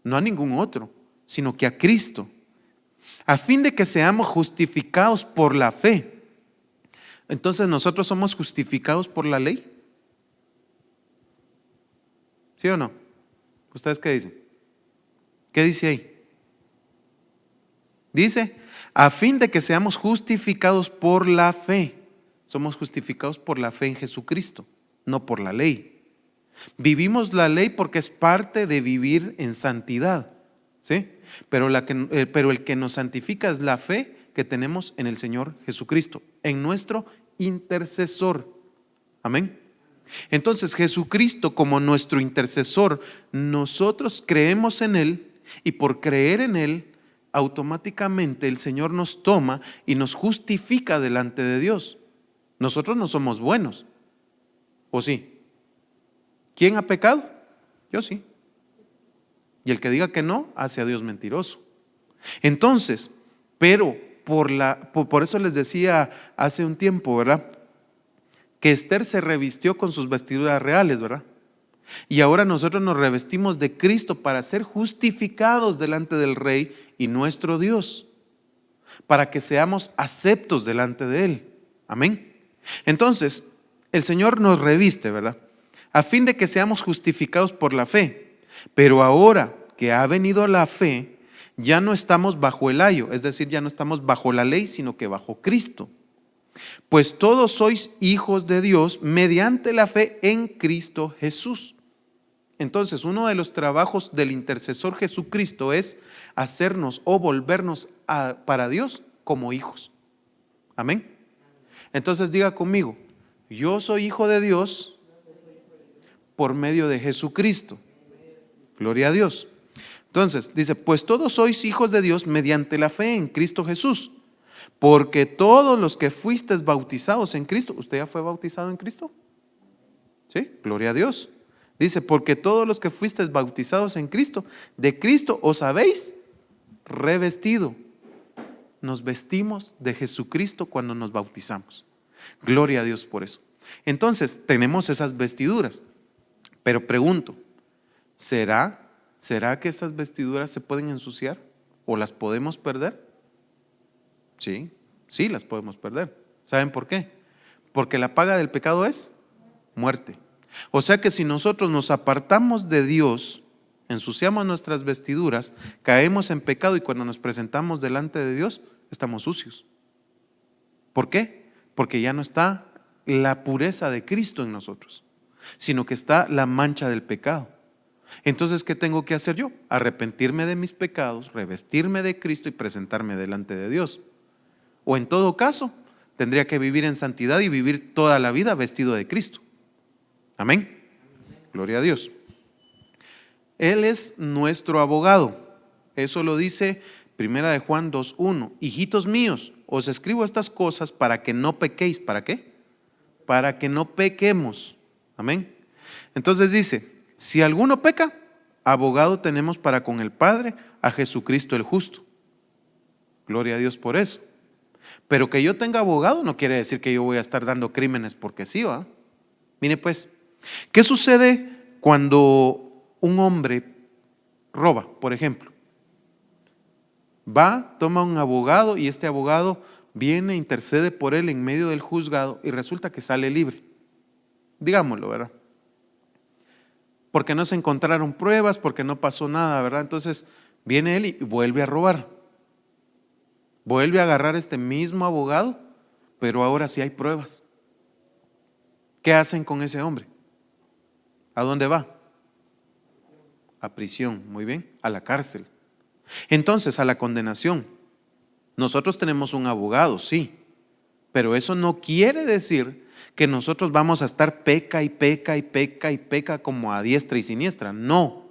Speaker 1: no a ningún otro, sino que a Cristo, a fin de que seamos justificados por la fe. Entonces, ¿nosotros somos justificados por la ley? ¿Sí o no? ¿Ustedes qué dicen? ¿Qué dice ahí? Dice, a fin de que seamos justificados por la fe. Somos justificados por la fe en Jesucristo, no por la ley. Vivimos la ley porque es parte de vivir en santidad, ¿sí? Pero el que nos santifica es la fe que tenemos en el Señor Jesucristo, en nuestro intercesor. Amén. Entonces Jesucristo como nuestro intercesor, nosotros creemos en Él y por creer en Él, automáticamente el Señor nos toma y nos justifica delante de Dios. Nosotros no somos buenos, ¿o sí? ¿Quién ha pecado? Yo sí. Y el que diga que no, hace a Dios mentiroso. Entonces, pero por eso les decía hace un tiempo, ¿verdad? Que Esther se revistió con sus vestiduras reales, ¿verdad? Y ahora nosotros nos revestimos de Cristo para ser justificados delante del Rey y nuestro Dios, para que seamos aceptos delante de Él. Amén. Entonces, el Señor nos reviste, ¿verdad? A fin de que seamos justificados por la fe. Pero ahora que ha venido la fe, ya no estamos bajo el ayo, es decir, ya no estamos bajo la ley, sino que bajo Cristo. Pues todos sois hijos de Dios mediante la fe en Cristo Jesús. Entonces, uno de los trabajos del intercesor Jesucristo es hacernos o volvernos para Dios como hijos. Amén. Entonces diga conmigo, yo soy hijo de Dios por medio de Jesucristo. Gloria a Dios. Entonces, dice, pues todos sois hijos de Dios mediante la fe en Cristo Jesús. Porque todos los que fuisteis bautizados en Cristo, ¿usted ya fue bautizado en Cristo? ¿Sí? Gloria a Dios. Dice, porque todos los que fuisteis bautizados en Cristo, de Cristo os habéis revestido. Nos vestimos de Jesucristo cuando nos bautizamos. Gloria a Dios por eso. Entonces, tenemos esas vestiduras. Pero pregunto, ¿será que esas vestiduras se pueden ensuciar o las podemos perder? Sí, sí las podemos perder, ¿Saben por qué? Porque la paga del pecado es muerte. O sea que si nosotros nos apartamos de Dios, ensuciamos nuestras vestiduras, caemos en pecado y cuando nos presentamos delante de Dios, estamos sucios. ¿Por qué? Porque ya no está la pureza de Cristo en nosotros, sino que está la mancha del pecado. Entonces, ¿qué tengo que hacer yo? Arrepentirme de mis pecados, revestirme de Cristo y presentarme delante de Dios. O en todo caso, tendría que vivir en santidad y vivir toda la vida vestido de Cristo. Amén. Gloria a Dios. Él es nuestro abogado. Eso lo dice 1 Juan 2:1. Hijitos míos, os escribo estas cosas para que no pequéis. ¿Para qué? Para que no pequemos. Amén. Entonces dice, si alguno peca, abogado tenemos para con el Padre, a Jesucristo el justo. Gloria a Dios por eso. Pero que yo tenga abogado no quiere decir que yo voy a estar dando crímenes porque sí, ¿va? Mire pues, ¿qué sucede cuando un hombre roba, por ejemplo? Va, toma un abogado y este abogado viene, intercede por él en medio del juzgado y resulta que sale libre. Digámoslo, ¿verdad? Porque no se encontraron pruebas, porque no pasó nada, ¿verdad? Entonces viene él y vuelve a robar. Vuelve a agarrar este mismo abogado, pero ahora sí hay pruebas. ¿Qué hacen con ese hombre? ¿A dónde va? A prisión, muy bien, a la cárcel. Entonces, a la condenación. Nosotros tenemos un abogado, sí, pero eso no quiere decir que nosotros vamos a estar peca y peca y peca y peca como a diestra y siniestra. No,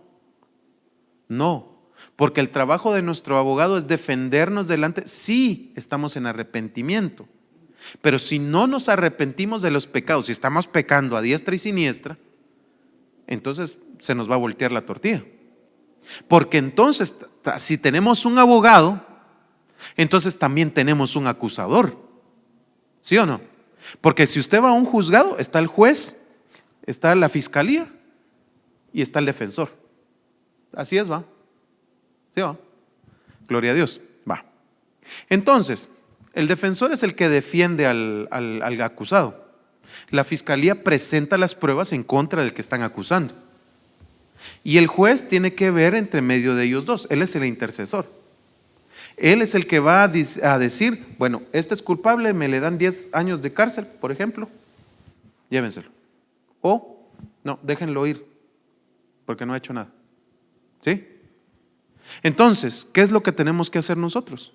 Speaker 1: no, porque el trabajo de nuestro abogado es defendernos delante. Sí, estamos en arrepentimiento, pero si no nos arrepentimos de los pecados, si estamos pecando a diestra y siniestra, entonces se nos va a voltear la tortilla. Porque entonces, si tenemos un abogado, entonces también tenemos un acusador. ¿Sí o no? Porque si usted va a un juzgado, está el juez, está la fiscalía y está el defensor. Así es, va. ¿Sí va? Gloria a Dios. Va. Entonces, el defensor es el que defiende al acusado. La fiscalía presenta las pruebas en contra del que están acusando. Y el juez tiene que ver entre medio de ellos dos. Él es el intercesor. Él es el que va a decir, bueno, este es culpable, me le dan 10 años de cárcel, por ejemplo, llévenselo. O, no, déjenlo ir, porque no ha hecho nada. ¿Sí? Entonces, ¿qué es lo que tenemos que hacer nosotros?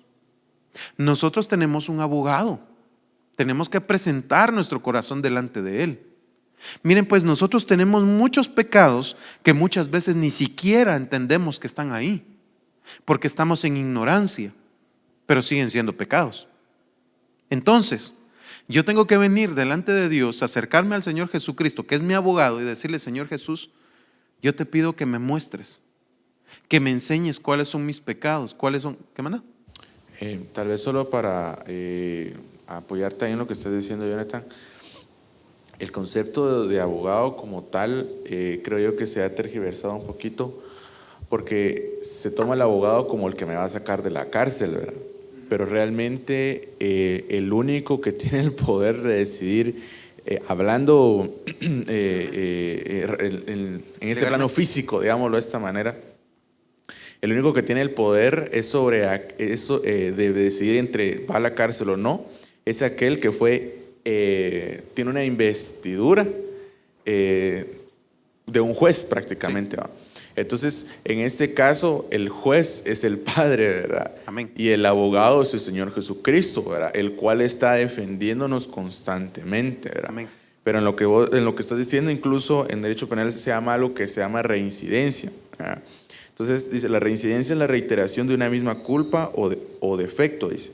Speaker 1: Nosotros tenemos un abogado. Tenemos que presentar nuestro corazón delante de él. Miren, pues nosotros tenemos muchos pecados que muchas veces ni siquiera entendemos que están ahí, porque estamos en ignorancia, pero siguen siendo pecados. Entonces, yo tengo que venir delante de Dios, acercarme al Señor Jesucristo, que es mi abogado, y decirle, Señor Jesús, yo te pido que me muestres, que me enseñes cuáles son mis pecados, cuáles son. ¿Qué manda?
Speaker 2: Tal vez solo para apoyar también lo que estás diciendo, Jonathan. El concepto de abogado como tal, creo yo que se ha tergiversado un poquito, porque se toma el abogado como el que me va a sacar de la cárcel, ¿verdad? Pero realmente el único que tiene el poder de decidir, hablando en este plano físico, digámoslo de esta manera, el único que tiene el poder es sobre eso, de decidir entre va a la cárcel o no, es aquel que tiene una investidura de un juez prácticamente. Sí. Entonces, en este caso, el juez es el Padre, ¿verdad?
Speaker 1: Amén.
Speaker 2: Y el abogado es el Señor Jesucristo, ¿verdad? El cual está defendiéndonos constantemente, ¿verdad? Amén. Pero en lo que estás diciendo, incluso en derecho penal se llama algo que se llama reincidencia, ¿verdad? Entonces, dice, la reincidencia es la reiteración de una misma culpa o defecto, dice.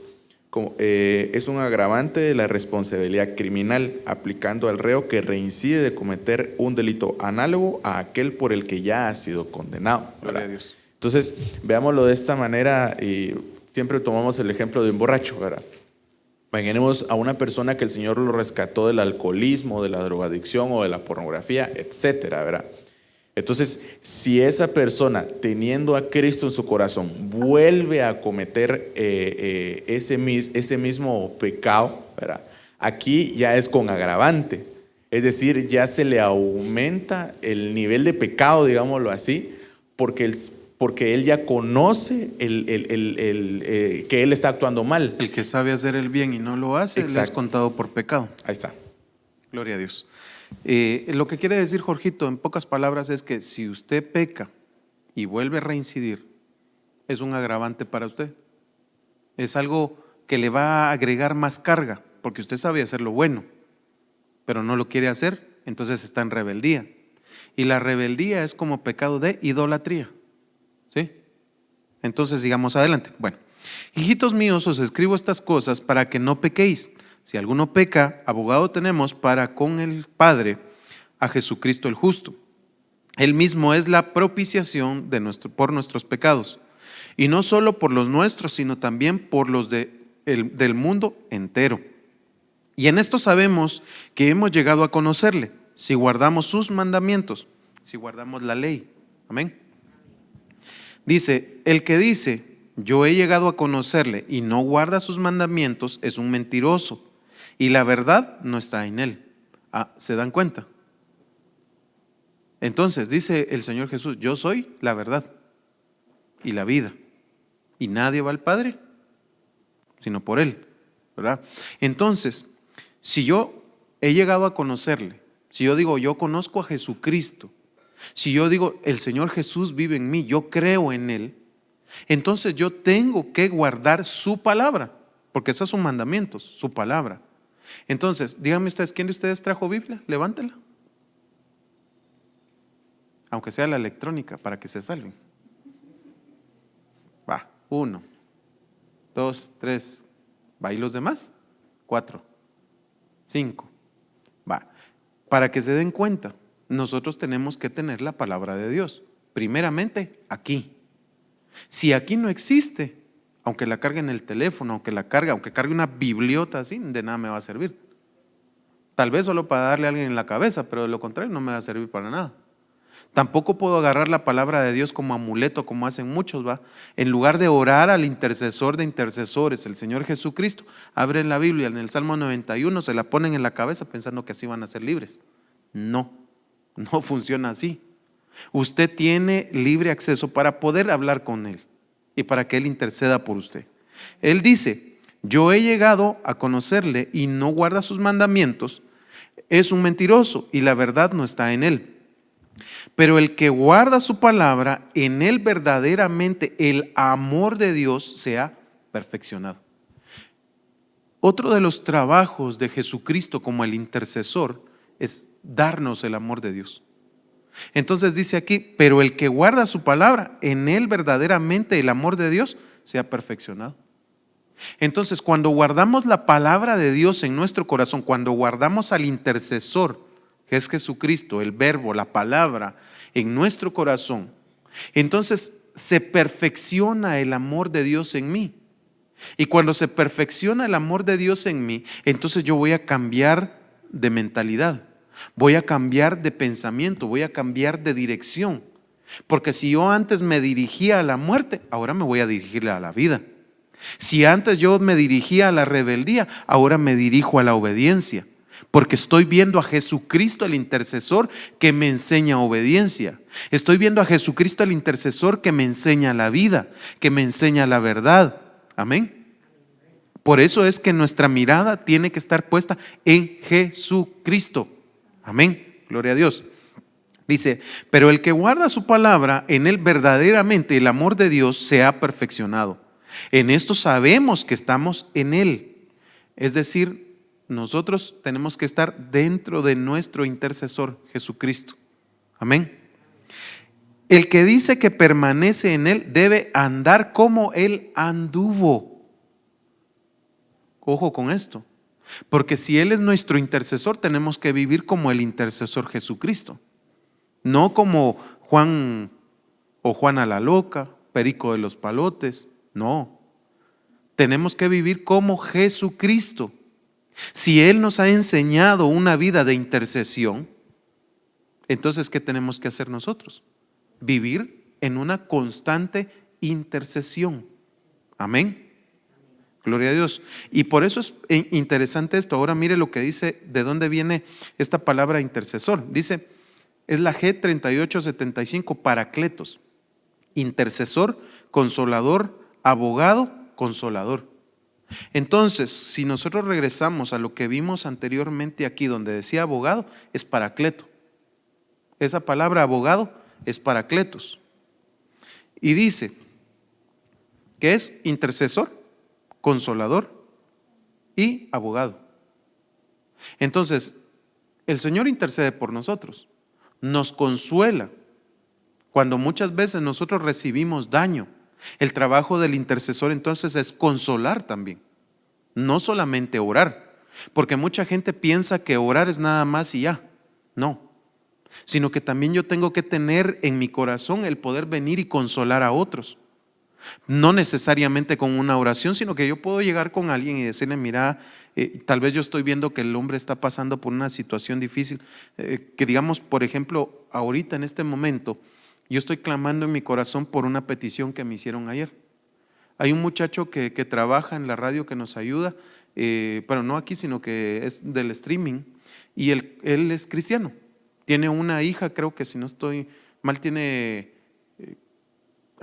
Speaker 2: Es un agravante de la responsabilidad criminal, aplicando al reo que reincide de cometer un delito análogo a aquel por el que ya ha sido condenado.
Speaker 1: Gloria a Dios.
Speaker 2: Entonces, veámoslo de esta manera, y siempre tomamos el ejemplo de un borracho, ¿verdad? Imaginemos a una persona que el Señor lo rescató del alcoholismo, de la drogadicción o de la pornografía, etcétera, ¿verdad? Entonces, si esa persona, teniendo a Cristo en su corazón, vuelve a cometer ese mismo pecado, ¿verdad? Aquí ya es con agravante, es decir, ya se le aumenta el nivel de pecado, digámoslo así, porque él ya conoce que él está actuando mal.
Speaker 1: El que sabe hacer el bien y no lo hace, le es contado por pecado.
Speaker 2: Ahí está.
Speaker 1: Gloria a Dios. Lo que quiere decir Jorgito, en pocas palabras, es que si usted peca y vuelve a reincidir, es un agravante para usted. Es algo que le va a agregar más carga, porque usted sabe hacer lo bueno, pero no lo quiere hacer, entonces está en rebeldía. Y la rebeldía es como pecado de idolatría. ¿Sí? Entonces sigamos adelante. Bueno, hijitos míos, os escribo estas cosas para que no pequéis. Si alguno peca, abogado tenemos para con el Padre, a Jesucristo el justo. Él mismo es la propiciación por nuestros pecados. Y no solo por los nuestros, sino también por los del mundo entero. Y en esto sabemos que hemos llegado a conocerle, si guardamos sus mandamientos, si guardamos la ley. Amén. Dice, el que dice, yo he llegado a conocerle y no guarda sus mandamientos, es un mentiroso. Y la verdad no está en él. ¿Se dan cuenta? Entonces dice el Señor Jesús, yo soy la verdad y la vida. Y nadie va al Padre sino por Él, ¿verdad? Entonces, si yo he llegado a conocerle, si yo digo, yo conozco a Jesucristo, si yo digo, el Señor Jesús vive en mí, yo creo en Él, entonces yo tengo que guardar su palabra, porque esos son mandamientos, su palabra. Entonces, díganme ustedes, ¿quién de ustedes trajo Biblia? Levántela. Aunque sea la electrónica, para que se salven. Va, 1, 2, 3, va, ¿y los demás? 4, 5, va. Para que se den cuenta, nosotros tenemos que tener la palabra de Dios. Primeramente, aquí. Si aquí no existe, aunque la cargue en el teléfono, aunque cargue una bibliota así, de nada me va a servir. Tal vez solo para darle a alguien en la cabeza, pero de lo contrario no me va a servir para nada. Tampoco puedo agarrar la palabra de Dios como amuleto, como hacen muchos, ¿va? En lugar de orar al intercesor de intercesores, el Señor Jesucristo, abren la Biblia en el Salmo 91, se la ponen en la cabeza pensando que así van a ser libres. No, no funciona así. Usted tiene libre acceso para poder hablar con Él y para que Él interceda por usted. Él dice, yo he llegado a conocerle y no guarda sus mandamientos, es un mentiroso y la verdad no está en Él. Pero el que guarda su palabra, en él verdaderamente el amor de Dios se ha perfeccionado. Otro de los trabajos de Jesucristo como el intercesor es darnos el amor de Dios. Entonces dice aquí, pero el que guarda su palabra, en él verdaderamente el amor de Dios se ha perfeccionado. Entonces, cuando guardamos la palabra de Dios en nuestro corazón, cuando guardamos al intercesor, que es Jesucristo, el verbo, la palabra, en nuestro corazón, entonces se perfecciona el amor de Dios en mí. Y cuando se perfecciona el amor de Dios en mí, entonces yo voy a cambiar de mentalidad, voy a cambiar de pensamiento, voy a cambiar de dirección. Porque si yo antes me dirigía a la muerte, ahora me voy a dirigir a la vida. Si antes yo me dirigía a la rebeldía, ahora me dirijo a la obediencia. Porque estoy viendo a Jesucristo el intercesor que me enseña obediencia. Estoy viendo a Jesucristo el intercesor que me enseña la vida, que me enseña la verdad. Amén. Por eso es que nuestra mirada tiene que estar puesta en Jesucristo. Amén. Gloria a Dios. Dice, pero el que guarda su palabra, en él verdaderamente el amor de Dios se ha perfeccionado. En esto sabemos que estamos en él. Es decir, nosotros tenemos que estar dentro de nuestro intercesor, Jesucristo. Amén. El que dice que permanece en él debe andar como él anduvo. Ojo con esto. Porque si él es nuestro intercesor, tenemos que vivir como el intercesor Jesucristo. No como Juan o Juana la loca, Perico de los palotes. No. Tenemos que vivir como Jesucristo. Si Él nos ha enseñado una vida de intercesión, entonces ¿qué tenemos que hacer nosotros? Vivir en una constante intercesión. Amén. Gloria a Dios. Y por eso es interesante esto. Ahora mire lo que dice, de dónde viene esta palabra intercesor. Dice, es la G3875, paracletos. Intercesor, consolador, abogado, consolador. Entonces, si nosotros regresamos a lo que vimos anteriormente aquí, donde decía abogado, es paracleto. Esa palabra abogado es paracletos. Y dice que es intercesor, consolador y abogado. Entonces, el Señor intercede por nosotros, nos consuela cuando muchas veces nosotros recibimos daño. El trabajo del intercesor entonces es consolar también, no solamente orar, porque mucha gente piensa que orar es nada más y ya. No, sino que también yo tengo que tener en mi corazón el poder venir y consolar a otros. No necesariamente con una oración, sino que yo puedo llegar con alguien y decirle, mira, tal vez yo estoy viendo que el hombre está pasando por una situación difícil, que digamos, por ejemplo, ahorita en este momento, yo estoy clamando en mi corazón por una petición que me hicieron ayer. Hay un muchacho que trabaja en la radio que nos ayuda, pero no aquí, sino que es del streaming, y él es cristiano. Tiene una hija, creo que si no estoy mal, tiene,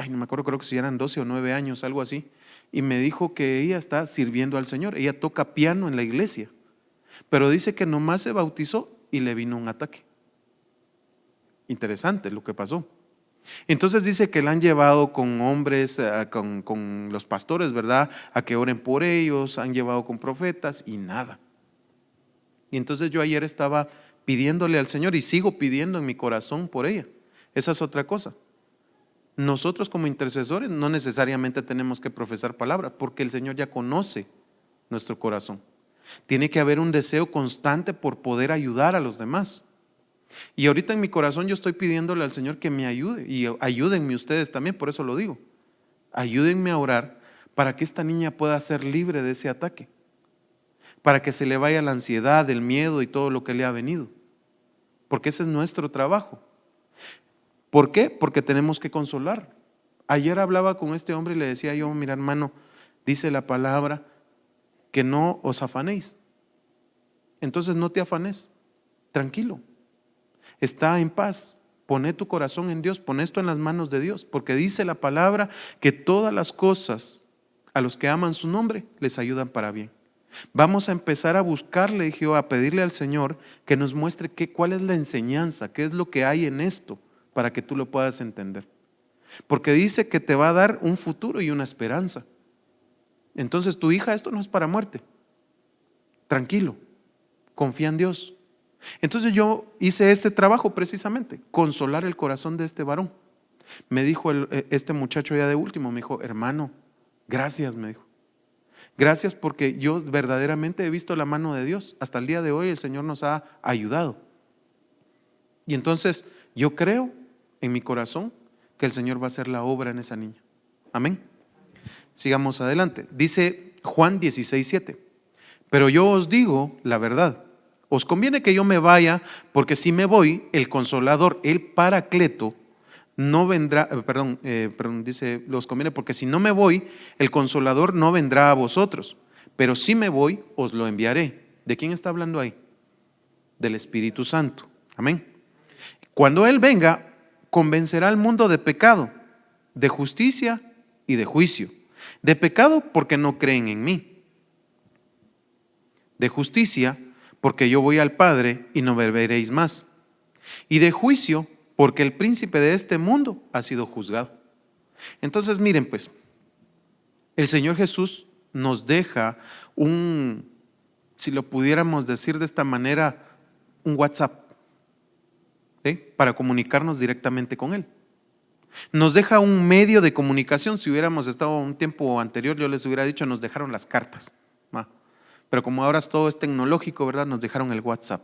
Speaker 1: no me acuerdo, creo que si eran 12 o 9 años, algo así. Y me dijo que ella está sirviendo al Señor. Ella toca piano en la iglesia, pero dice que nomás se bautizó y le vino un ataque. Interesante lo que pasó. Entonces dice que la han llevado con hombres, con los pastores, ¿verdad? A que oren por ellos, han llevado con profetas y nada. Y entonces yo ayer estaba pidiéndole al Señor y sigo pidiendo en mi corazón por ella. Esa es otra cosa. Nosotros como intercesores no necesariamente tenemos que profesar palabra, porque el Señor ya conoce nuestro corazón. Tiene que haber un deseo constante por poder ayudar a los demás. Y ahorita en mi corazón yo estoy pidiéndole al Señor que me ayude, y ayúdenme ustedes también, por eso lo digo. Ayúdenme a orar para que esta niña pueda ser libre de ese ataque, para que se le vaya la ansiedad, el miedo y todo lo que le ha venido, porque ese es nuestro trabajo. ¿Por qué? Porque tenemos que consolar. Ayer hablaba con este hombre y le decía yo, mira hermano, dice la palabra que no os afanéis. Entonces no te afanes, tranquilo, está en paz, poné tu corazón en Dios, pon esto en las manos de Dios, porque dice la palabra que todas las cosas a los que aman su nombre les ayudan para bien. Vamos a empezar a buscarle, Jehová, a pedirle al Señor que nos muestre cuál es la enseñanza, qué es lo que hay en esto, para que tú lo puedas entender. Porque dice que te va a dar un futuro y una esperanza. Entonces tu hija, esto no es para muerte. Tranquilo, confía en Dios. Entonces yo hice este trabajo precisamente, consolar el corazón de este varón. Me dijo este muchacho ya de último, me dijo, hermano, gracias, me dijo. Gracias porque yo verdaderamente he visto la mano de Dios. Hasta el día de hoy el Señor nos ha ayudado. Y entonces yo creo en mi corazón que el Señor va a hacer la obra en esa niña. Amén. Sigamos adelante. Dice Juan 16:7. Pero yo os digo la verdad. Os conviene que yo me vaya, porque si me voy, el Consolador, el Paracleto, no vendrá, dice, os conviene porque si no me voy, el Consolador no vendrá a vosotros, pero si me voy, os lo enviaré. ¿De quién está hablando ahí? Del Espíritu Santo. Amén. Cuando Él venga, convencerá al mundo de pecado, de justicia y de juicio. De pecado porque no creen en mí. De justicia porque yo voy al Padre y no me veréis más. Y de juicio porque el príncipe de este mundo ha sido juzgado. Entonces miren pues, el Señor Jesús nos deja si lo pudiéramos decir de esta manera, un WhatsApp, ¿sí? Para comunicarnos directamente con Él. Nos deja un medio de comunicación. Si hubiéramos estado un tiempo anterior, yo les hubiera dicho, nos dejaron las cartas. Pero como ahora todo es tecnológico, ¿verdad? Nos dejaron el WhatsApp,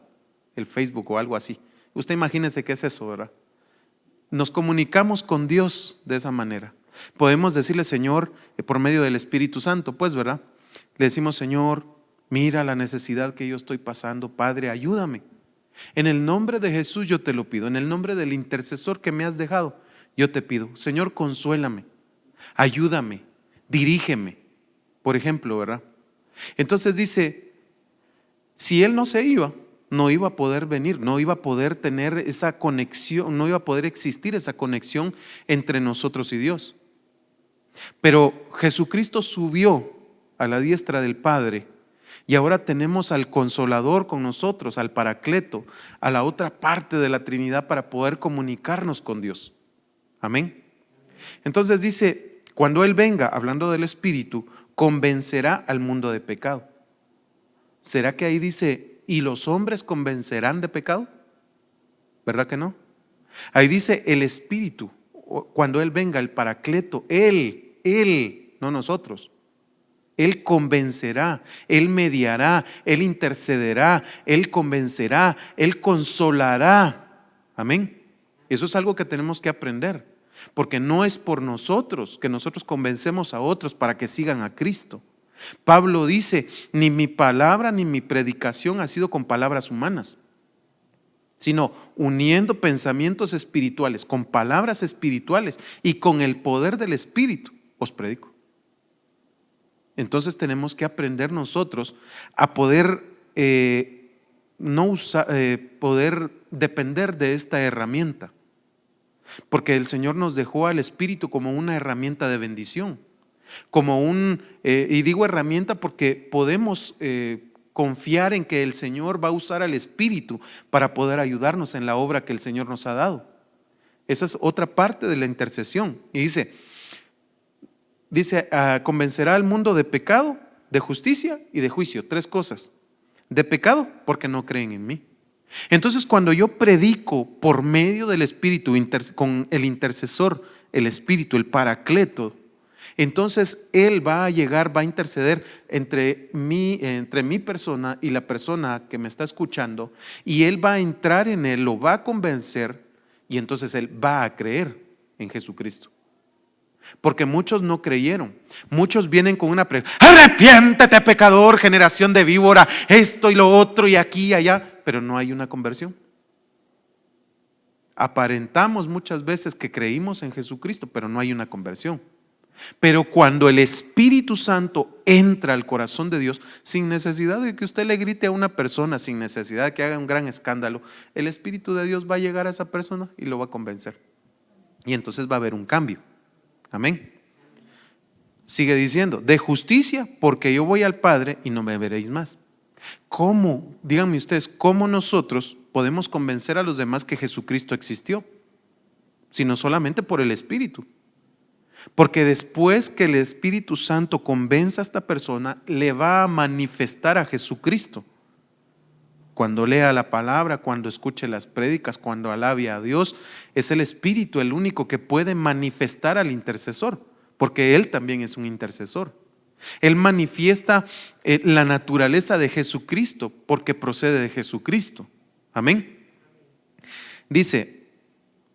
Speaker 1: el Facebook o algo así. Usted imagínese qué es eso, ¿verdad? Nos comunicamos con Dios de esa manera. Podemos decirle, Señor, por medio del Espíritu Santo, pues, ¿verdad? Le decimos, Señor, mira la necesidad que yo estoy pasando, Padre, ayúdame. En el nombre de Jesús yo te lo pido, en el nombre del intercesor que me has dejado, yo te pido, Señor, consuélame, ayúdame, dirígeme. por ejemplo, ¿verdad? Entonces dice, si Él no se iba, no iba a poder venir, no iba a poder tener esa conexión, no iba a poder existir esa conexión entre nosotros y Dios. Pero Jesucristo subió a la diestra del Padre y ahora tenemos al Consolador con nosotros, al Paracleto, a la otra parte de la Trinidad para poder comunicarnos con Dios. Amén. Entonces dice, cuando Él venga, hablando del Espíritu, convencerá al mundo de pecado. ¿Será que ahí dice, y los hombres convencerán de pecado? ¿Verdad que no? Ahí dice el Espíritu, cuando Él venga, el Paracleto, Él, no nosotros. Él convencerá, Él mediará, Él intercederá, Él convencerá, Él consolará. Amén. Eso es algo que tenemos que aprender, porque no es por nosotros que nosotros convencemos a otros para que sigan a Cristo. Pablo dice, ni mi palabra ni mi predicación ha sido con palabras humanas, sino uniendo pensamientos espirituales con palabras espirituales y con el poder del Espíritu os predico. Entonces tenemos que aprender nosotros a poder poder depender de esta herramienta, porque el Señor nos dejó al Espíritu como una herramienta de bendición, como y digo herramienta porque podemos confiar en que el Señor va a usar al Espíritu para poder ayudarnos en la obra que el Señor nos ha dado. Esa es otra parte de la intercesión. Y dice, convencerá al mundo de pecado, de justicia y de juicio. 3 cosas. De pecado, porque no creen en mí. Entonces, cuando yo predico por medio del Espíritu, con el intercesor, el Espíritu, el Paracleto, entonces Él va a llegar, va a interceder entre mi persona y la persona que me está escuchando, y Él va a entrar en él, lo va a convencer, y entonces él va a creer en Jesucristo. Porque muchos no creyeron. Muchos vienen con una pregunta: arrepiéntete, pecador, generación de víbora, esto y lo otro y aquí y allá, pero no hay una conversión. Aparentamos muchas veces que creímos en Jesucristo, pero no hay una conversión. Pero cuando el Espíritu Santo entra al corazón de Dios, sin necesidad de que usted le grite a una persona, sin necesidad de que haga un gran escándalo, el Espíritu de Dios va a llegar a esa persona y lo va a convencer. Y entonces va a haber un cambio. Amén. Sigue diciendo, de justicia, porque yo voy al Padre y no me veréis más. ¿Cómo? Díganme ustedes, ¿cómo nosotros podemos convencer a los demás que Jesucristo existió? Sino solamente por el Espíritu. Porque después que el Espíritu Santo convenza a esta persona, le va a manifestar a Jesucristo. Cuando lea la palabra, cuando escuche las prédicas, cuando alabe a Dios, es el Espíritu el único que puede manifestar al intercesor, porque Él también es un intercesor. Él manifiesta la naturaleza de Jesucristo porque procede de Jesucristo. Amén. Dice,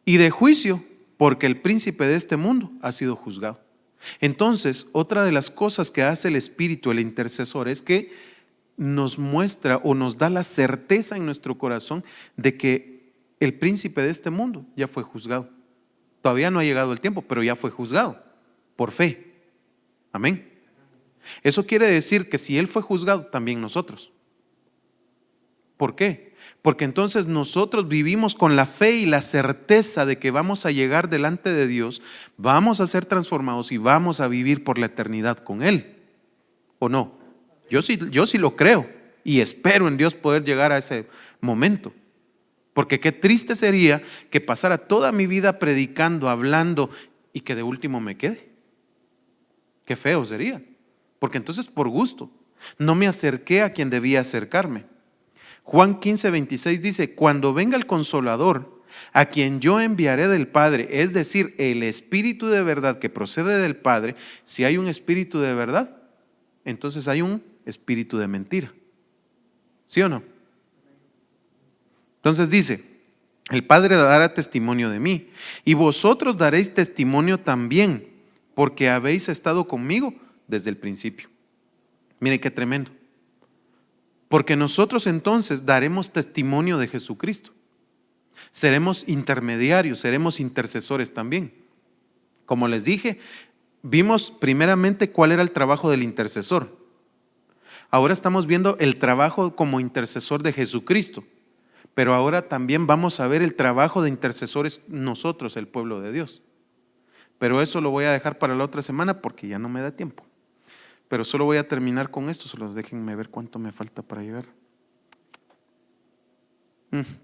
Speaker 1: y de juicio, porque el príncipe de este mundo ha sido juzgado. Entonces, otra de las cosas que hace el Espíritu, el intercesor, es que nos muestra o nos da la certeza en nuestro corazón de que el príncipe de este mundo ya fue juzgado. Todavía no ha llegado el tiempo, pero ya fue juzgado por fe. Amén. Eso quiere decir que si él fue juzgado, también nosotros. ¿Por qué? Porque entonces nosotros vivimos con la fe y la certeza de que vamos a llegar delante de Dios, vamos a ser transformados y vamos a vivir por la eternidad con Él. ¿O no? Yo sí lo creo y espero en Dios poder llegar a ese momento. Porque qué triste sería que pasara toda mi vida predicando, hablando y que de último me quede. Qué feo sería. Porque entonces por gusto no me acerqué a quien debía acercarme. Juan 15:26 dice, cuando venga el Consolador, a quien yo enviaré del Padre, es decir, el Espíritu de verdad que procede del Padre, si hay un Espíritu de verdad, entonces hay un espíritu de mentira. ¿Sí o no? Entonces dice, el Padre dará testimonio de mí y vosotros daréis testimonio también, porque habéis estado conmigo desde el principio. Mire qué tremendo. Porque nosotros entonces daremos testimonio de Jesucristo. Seremos intermediarios, seremos intercesores también. Como les dije, vimos primeramente cuál era el trabajo del intercesor. Ahora estamos viendo el trabajo como intercesor de Jesucristo, pero ahora también vamos a ver el trabajo de intercesores nosotros, el pueblo de Dios. Pero eso lo voy a dejar para la otra semana porque ya no me da tiempo. Pero solo voy a terminar con esto, solo déjenme ver cuánto me falta para llegar.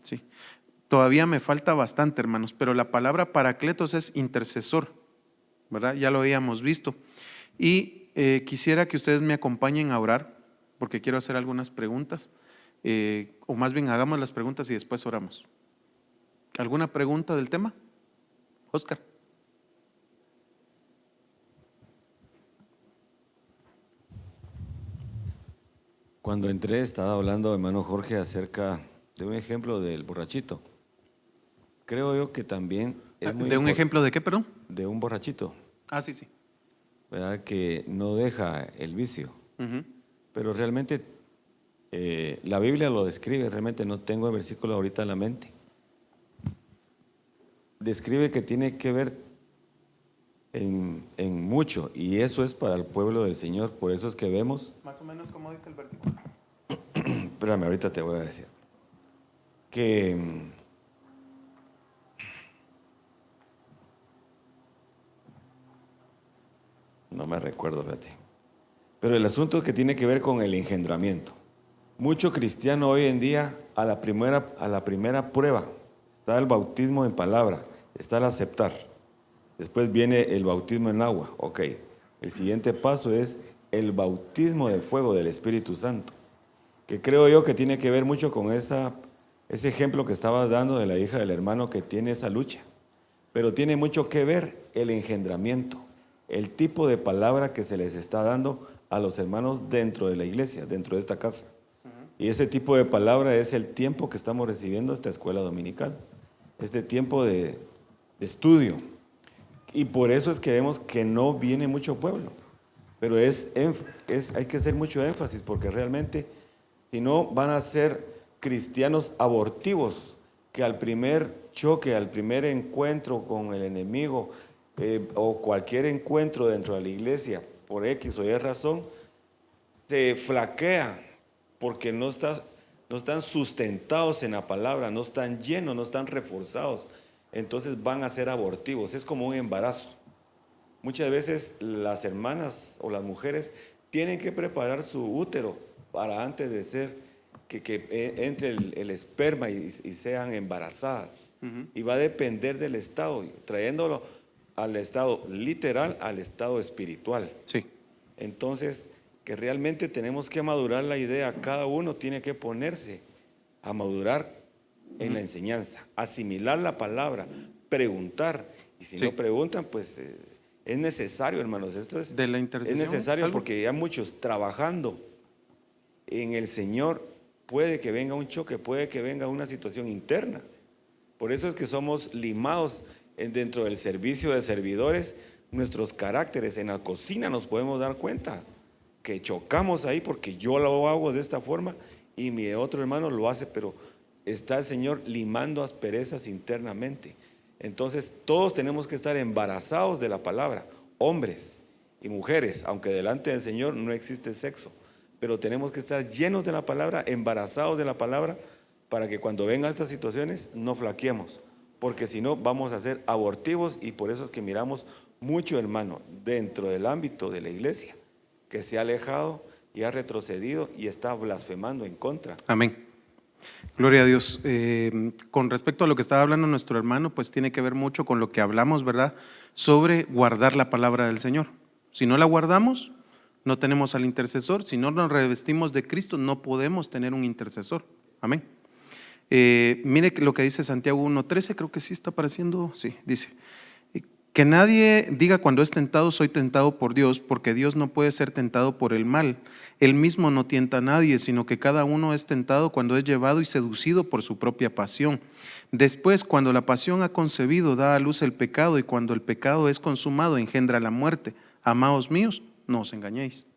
Speaker 1: Sí, todavía me falta bastante, hermanos, pero la palabra paracletos es intercesor, ¿verdad? Ya lo habíamos visto. Y quisiera que ustedes me acompañen a orar, porque quiero hacer algunas preguntas, o más bien hagamos las preguntas y después oramos. ¿Alguna pregunta del tema? Oscar.
Speaker 3: Cuando entré estaba hablando, hermano Jorge, acerca de un ejemplo del borrachito. Creo yo que también es muy
Speaker 1: ¿De un ejemplo de qué, perdón?
Speaker 3: de un borrachito,
Speaker 1: Sí.
Speaker 3: ¿verdad? Que no deja el vicio. Pero realmente la Biblia lo describe, realmente no tengo el versículo ahorita en la mente. Describe que tiene que ver en mucho, y eso es para el pueblo del Señor. Por eso es que vemos.
Speaker 1: Más o menos como dice el versículo.
Speaker 3: Espérame, ahorita te voy a decir. Que no me recuerdo, fíjate. Pero el asunto es que tiene que ver con el engendramiento. Mucho cristiano hoy en día a la primera prueba está el bautismo en palabra, está el aceptar. Después viene el bautismo en agua. Ok, el siguiente paso es el bautismo de fuego del Espíritu Santo, que creo yo que tiene que ver mucho con ese ejemplo que estabas dando de la hija del hermano que tiene esa lucha. Pero tiene mucho que ver el engendramiento, el tipo de palabra que se les está dando a los hermanos dentro de la iglesia, dentro de esta casa. Y ese tipo de palabra es el tiempo que estamos recibiendo esta escuela dominical, este tiempo de estudio. Y por eso es que vemos que no viene mucho pueblo. Pero hay que hacer mucho énfasis, porque realmente, si no, van a ser cristianos abortivos, que al primer choque, al primer encuentro con el enemigo, o cualquier encuentro dentro de la iglesia, por X o Y razón, se flaquea, porque no están sustentados en la palabra, no están llenos, no están reforzados. Entonces van a ser abortivos, es como un embarazo. Muchas veces las hermanas o las mujeres tienen que preparar su útero para antes de ser que entre el esperma y sean embarazadas. Y va a depender del estado, trayéndolo al estado literal, al estado espiritual.
Speaker 1: Sí.
Speaker 3: Entonces, que realmente tenemos que madurar la idea, cada uno tiene que ponerse a madurar en la enseñanza, asimilar la palabra, preguntar, y si no preguntan, pues es necesario, hermanos, esto es
Speaker 1: de la intercesión,
Speaker 3: es necesario,
Speaker 1: ¿algo?
Speaker 3: porque ya muchos trabajando en el Señor, puede que venga un choque, puede que venga una situación interna. Por eso es que somos limados dentro del servicio de servidores, nuestros caracteres. En la cocina nos podemos dar cuenta que chocamos ahí porque yo lo hago de esta forma y mi otro hermano lo hace, pero está el Señor limando asperezas internamente. Entonces todos tenemos que estar embarazados de la palabra, hombres y mujeres, aunque delante del Señor no existe sexo, pero tenemos que estar llenos de la palabra, embarazados de la palabra, para que cuando vengan estas situaciones no flaqueemos, porque si no vamos a ser abortivos. Y por eso es que miramos mucho, hermano, dentro del ámbito de la iglesia, que se ha alejado y ha retrocedido y está blasfemando en contra.
Speaker 1: Amén. Gloria a Dios. Con respecto a lo que estaba hablando nuestro hermano, pues tiene que ver mucho con lo que hablamos, ¿verdad? Sobre guardar la palabra del Señor. Si no la guardamos, no tenemos al intercesor. Si no nos revestimos de Cristo, no podemos tener un intercesor. Amén. Mire lo que dice Santiago 1:13, creo que sí está apareciendo. Sí, dice: que nadie diga cuando es tentado, soy tentado por Dios, porque Dios no puede ser tentado por el mal. Él mismo no tienta a nadie, sino que cada uno es tentado cuando es llevado y seducido por su propia pasión. Después, cuando la pasión ha concebido, da a luz el pecado, y cuando el pecado es consumado, engendra la muerte. Amados míos, no os engañéis.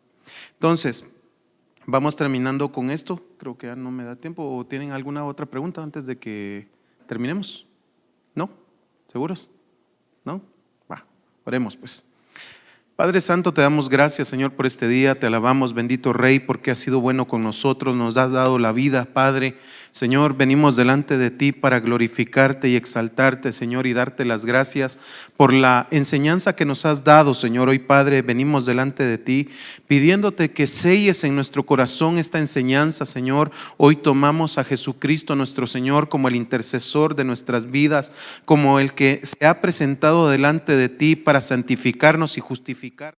Speaker 1: Entonces, vamos terminando con esto. Creo que ya no me da tiempo. ¿O tienen alguna otra pregunta antes de que terminemos? ¿No? ¿Seguros? ¿No? Oremos pues. Padre Santo, te damos gracias, Señor, por este día. Te alabamos, bendito Rey, porque has sido bueno con nosotros. Nos has dado la vida, Padre. Señor, venimos delante de ti para glorificarte y exaltarte, Señor, y darte las gracias por la enseñanza que nos has dado, Señor. Hoy, Padre, venimos delante de ti pidiéndote que selles en nuestro corazón esta enseñanza, Señor. Hoy tomamos a Jesucristo, nuestro Señor, como el intercesor de nuestras vidas, como el que se ha presentado delante de ti para santificarnos y justificar.